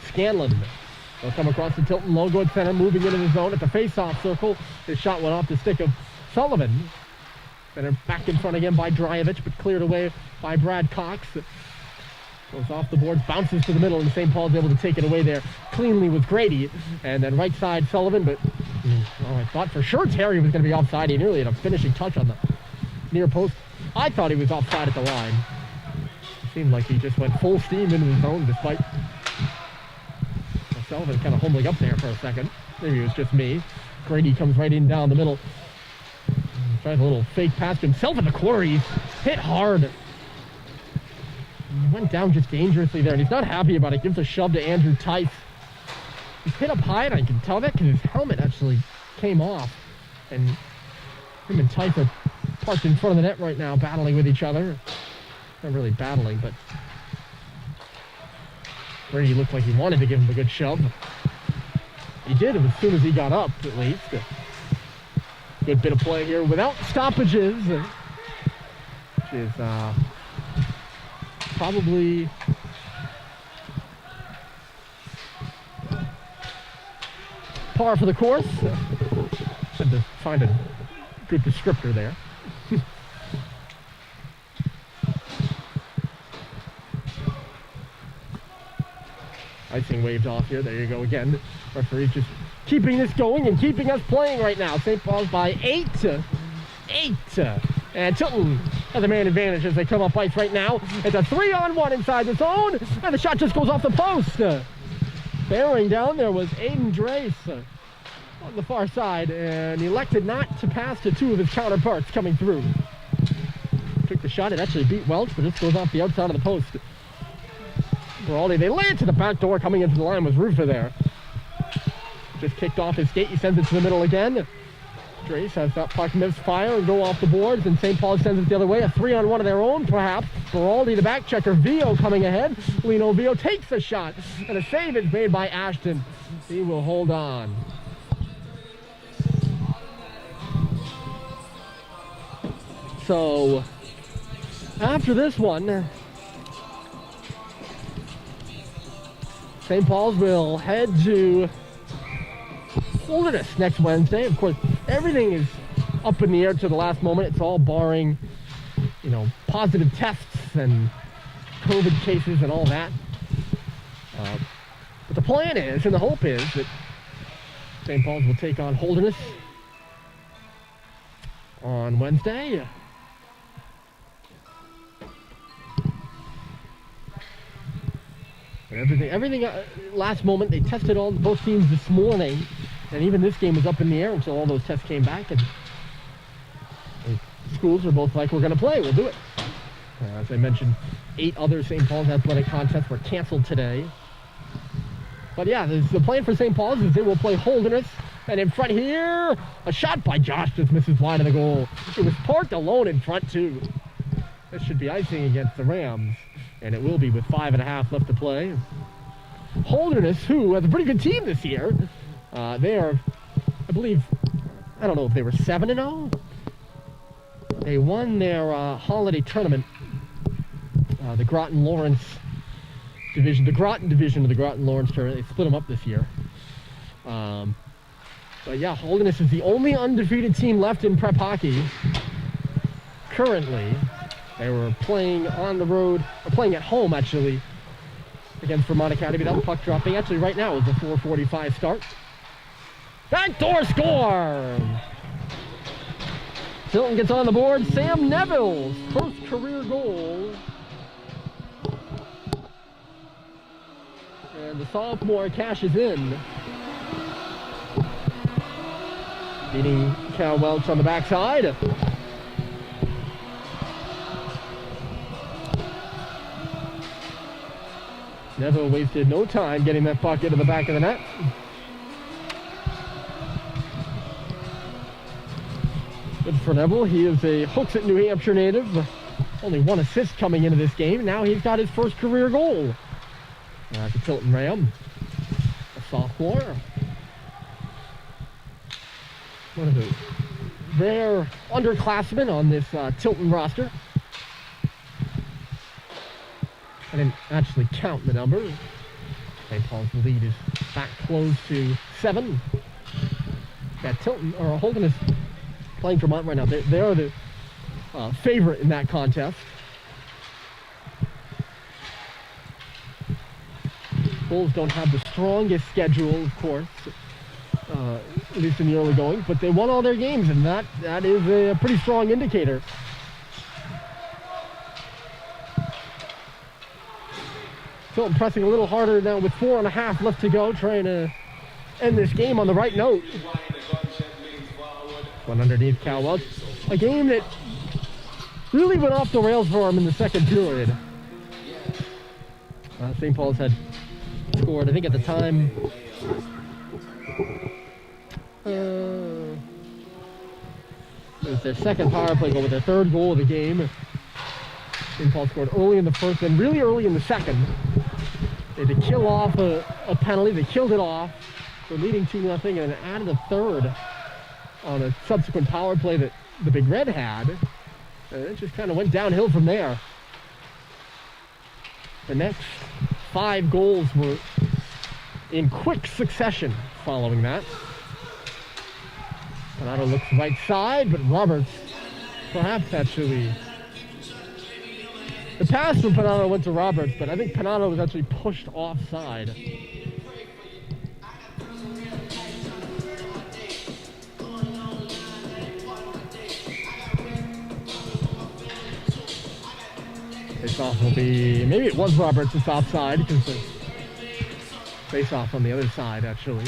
Scanlon will come across the Tilton logo at center, moving into the zone at the face-off circle. His shot went off the stick of Sullivan. Center back in front again by Drajevich, but cleared away by Brad Cox. Goes off the boards, bounces to the middle, and St. Paul's able to take it away there cleanly with Grady. And then right side Sullivan, but I thought for sure Terry was going to be offside. He nearly had a finishing touch on the near post. I thought he was offside at the line. It seemed like he just went full steam into the zone despite Sullivan kind of humbling up there for a second. Maybe it was just me. Grady comes right in down the middle. Tries Tries a little fake pass to himself in the corner. He's hit hard. He went down just dangerously there, and he's not happy about it. Gives a shove to Andrew Tice. He's hit up high, and I can tell that because his helmet actually came off. And him and Tice are parked in front of the net right now, battling with each other. Not really battling, but Brady looked like he wanted to give him a good shove. He did as soon as he got up, at least. Good bit of play here without stoppages, which is probably par for the course. Had to find a good descriptor there. Icing waved off here. There you go again. Referee's just keeping this going and keeping us playing right now. St. Paul's by 8. And Tilton has a man advantage as they come up ice right now. It's a 3-on-1 inside the zone. And the shot just goes off the post. Bearing down there was Aiden Drace on the far side. And elected not to pass to two of his counterparts coming through. Took the shot. It actually beat Welch, but this goes off the outside of the post. Beraldi, they lay it to the back door. Coming into the line was Rufer there. Just kicked off his skate. He sends it to the middle again. Drace has that puck misfire and go off the boards, and St. Paul sends it the other way. A 3-on-1 of their own, perhaps. Beraldi, the back checker. Vio coming ahead. Lino Vio takes the shot, and a save is made by Ashton. He will hold on. So, after this one, St. Paul's will head to Holderness next Wednesday. Of course, everything is up in the air to the last moment. It's all barring, positive tests and COVID cases and all that. But the plan is, and the hope is, that St. Paul's will take on Holderness on Wednesday. And everything last moment. They tested both teams this morning, and even this game was up in the air until all those tests came back, and schools are both like, we're going to play, we'll do it. As I mentioned, 8 other St. Paul's athletic contests were canceled today. But yeah, the plan for St. Paul's is they will play Holderness, and in front here, a shot by Josh just misses wide of the goal. It was parked alone in front too. This should be icing against the Rams. And it will be with 5.5 left to play. Holderness, who has a pretty good team this year. They are, I believe, I don't know if they were 7-0. They won their holiday tournament. The Groton-Lawrence division, the Groton division of the Groton-Lawrence tournament. They split them up this year. But yeah, Holderness is the only undefeated team left in prep hockey currently. They were playing on the road, or playing at home actually, against Vermont Academy. That puck dropping actually right now is a 4:45 start. Backdoor score! Tilton gets on the board. Sam Neville's first career goal. And the sophomore cashes in. Beating Cal Welch on the backside. Neville wasted no time getting that puck into the back of the net. Good for Neville. He is a Hooksett, New Hampshire native. Only 1 assist coming into this game. Now he's got his first career goal. That's a Tilton Ram, a sophomore. One of the rare underclassmen on this Tilton roster. I didn't actually count the number. St. Paul's lead is back close to 7. Got Tilton, or Holderness, playing Vermont right now. They are the favorite in that contest. Bulls don't have the strongest schedule, of course, at least in the early going, but they won all their games, and that is a pretty strong indicator. Tilton pressing a little harder now with 4.5 left to go, trying to end this game on the right note. One underneath Cal Welch. a game that really went off the rails for him in the second period. St. Paul's had scored, I think at the time, it was their second power play goal with their third goal of the game. St. Paul scored early in the first and really early in the second. They had to kill off a penalty. They killed it off. They're leading 2-0 and then added a third on a subsequent power play that the Big Red had. And it just kind of went downhill from there. The next 5 goals were in quick succession following that. Panado looks right side, but Roberts perhaps actually... The pass from Panado went to Roberts, but I think Panado was actually pushed offside. Face-off will be... Maybe it was Roberts that's offside, because the face-off on the other side, actually.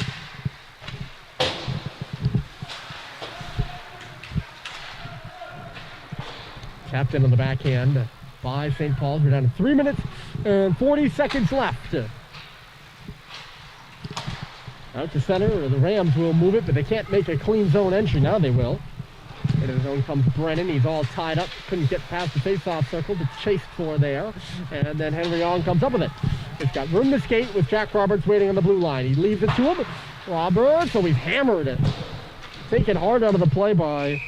Tapped in on the backhand by St. Paul's. We're down to 3 minutes and 40 seconds left. Out to center, the Rams will move it, but they can't make a clean zone entry. Now they will. Into the zone comes Brennan. He's all tied up. Couldn't get past the face-off circle, but chased for there. And then Henry Young comes up with it. It's got room to skate with Jack Roberts waiting on the blue line. He leaves it to him. Roberts, so he's hammered it. Taken hard out of the play by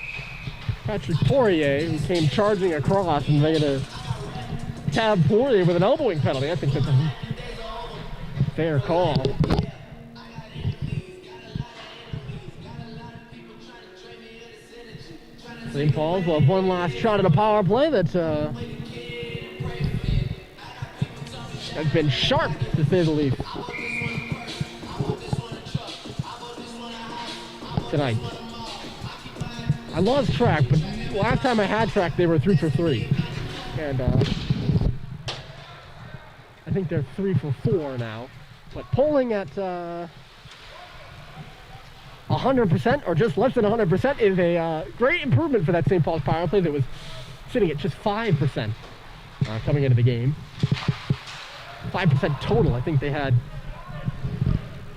Patrick Poirier, who came charging across, and they're going to tab Poirier with an elbowing penalty. I think that's a fair call. St. Paul's will have one last shot at a power play that has been sharp, to say the least, tonight. I lost track, but last time I had track, they were 3 for 3. And I think they're 3 for 4 now. But polling at 100% or just less than 100% is a great improvement for that St. Paul's power play that was sitting at just 5% coming into the game. 5% total. I think they had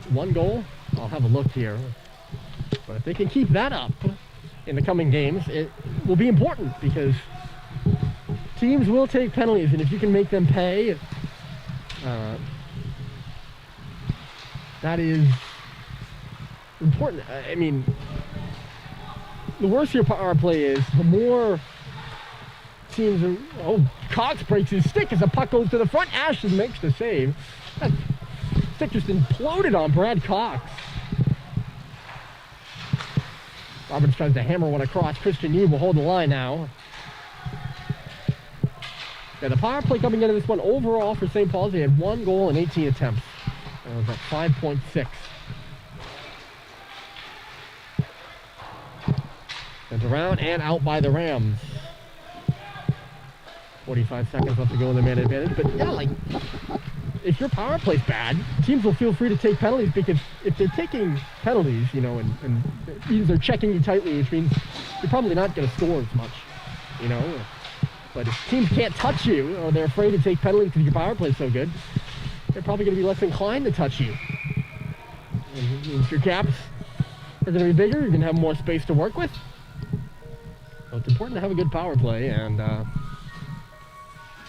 1 goal. I'll have a look here. But if they can keep that up in the coming games, it will be important because teams will take penalties, and if you can make them pay, that is important. I mean, the worse your power play is, the more teams are... Oh, Cox breaks his stick as the puck goes to the front. Ashton makes the save. That stick just imploded on Brad Cox. Roberts tries to hammer one across. Christian Yee will hold the line now. Yeah, the power play coming into this one overall for St. Paul's, they had 1 goal and 18 attempts. That was at 5.6. Sent around and out by the Rams. 45 seconds left to go in the man advantage. But yeah, like, if your power play's bad, teams will feel free to take penalties, because if they're taking penalties, you know, and it means they're checking you tightly, which means you're probably not going to score as much, you know. But if teams can't touch you, or they're afraid to take penalties because your power play's so good, they're probably going to be less inclined to touch you. And if your caps are going to be bigger, you're going to have more space to work with. So it's important to have a good power play, and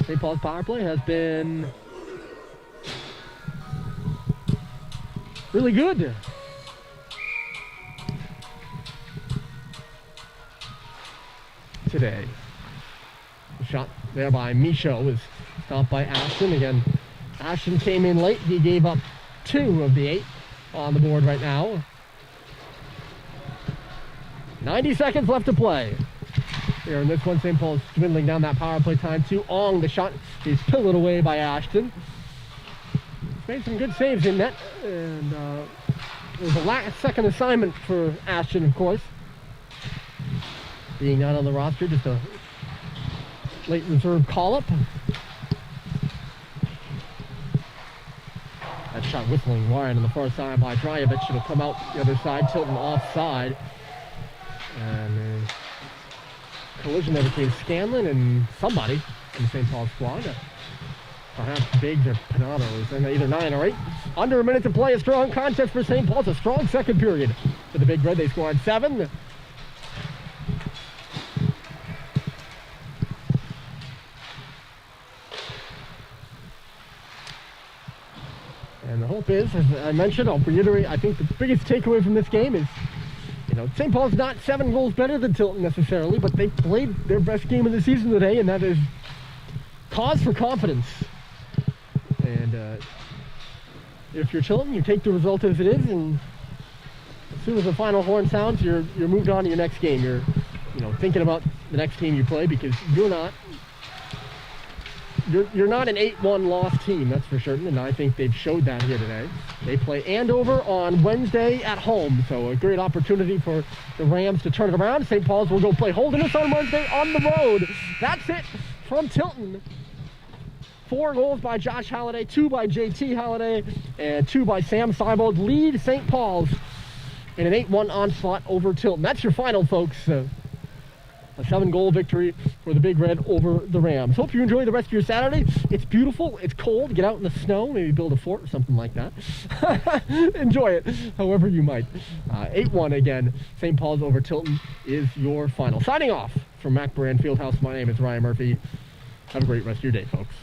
St. Paul's power play has been really good. Today. The shot there by Michaud was stopped by Ashton. Again, Ashton came in late. He gave up 2 of the 8 on the board right now. 90 seconds left to play. Here in this one, St. Paul's dwindling down that power play time to Ong. The shot is pillowed away by Ashton. Made some good saves in net, and it was a last second assignment for Ashton, of course. Being not on the roster, just a late reserve call-up. That shot whistling wide on the far side by Drajovic. It'll come out the other side, Tilton offside. And collision there between Scanlon and somebody in the St. Paul squad. Perhaps Biggs or Panados, and either 9 or 8. Under a minute to play, a strong contest for St. Paul's. A strong second period for the Big Red. They scored 7. And the hope is, as I mentioned, I'll reiterate, I think the biggest takeaway from this game is, St. Paul's not 7 goals better than Tilton necessarily, but they played their best game of the season today, and that is cause for confidence. And if you're Tilton, you take the result as it is, and as soon as the final horn sounds, you're moved on to your next game. You're, thinking about the next team you play, because you're not an 8-1 loss team, that's for certain, and I think they've showed that here today. They play Andover on Wednesday at home, so a great opportunity for the Rams to turn it around. St. Paul's will go play Holderness on Wednesday on the road. That's it from Tilton. 4 goals by Josh Halliday, 2 by JT Halliday, and 2 by Sam Seibold lead St. Paul's in an 8-1 onslaught over Tilton. That's your final, folks. A 7-goal victory for the Big Red over the Rams. Hope you enjoy the rest of your Saturday. It's beautiful. It's cold. Get out in the snow. Maybe build a fort or something like that. Enjoy it however you might. 8-1 again. St. Paul's over Tilton is your final. Signing off from MacMorran Fieldhouse, my name is Ryan Murphy. Have a great rest of your day, folks.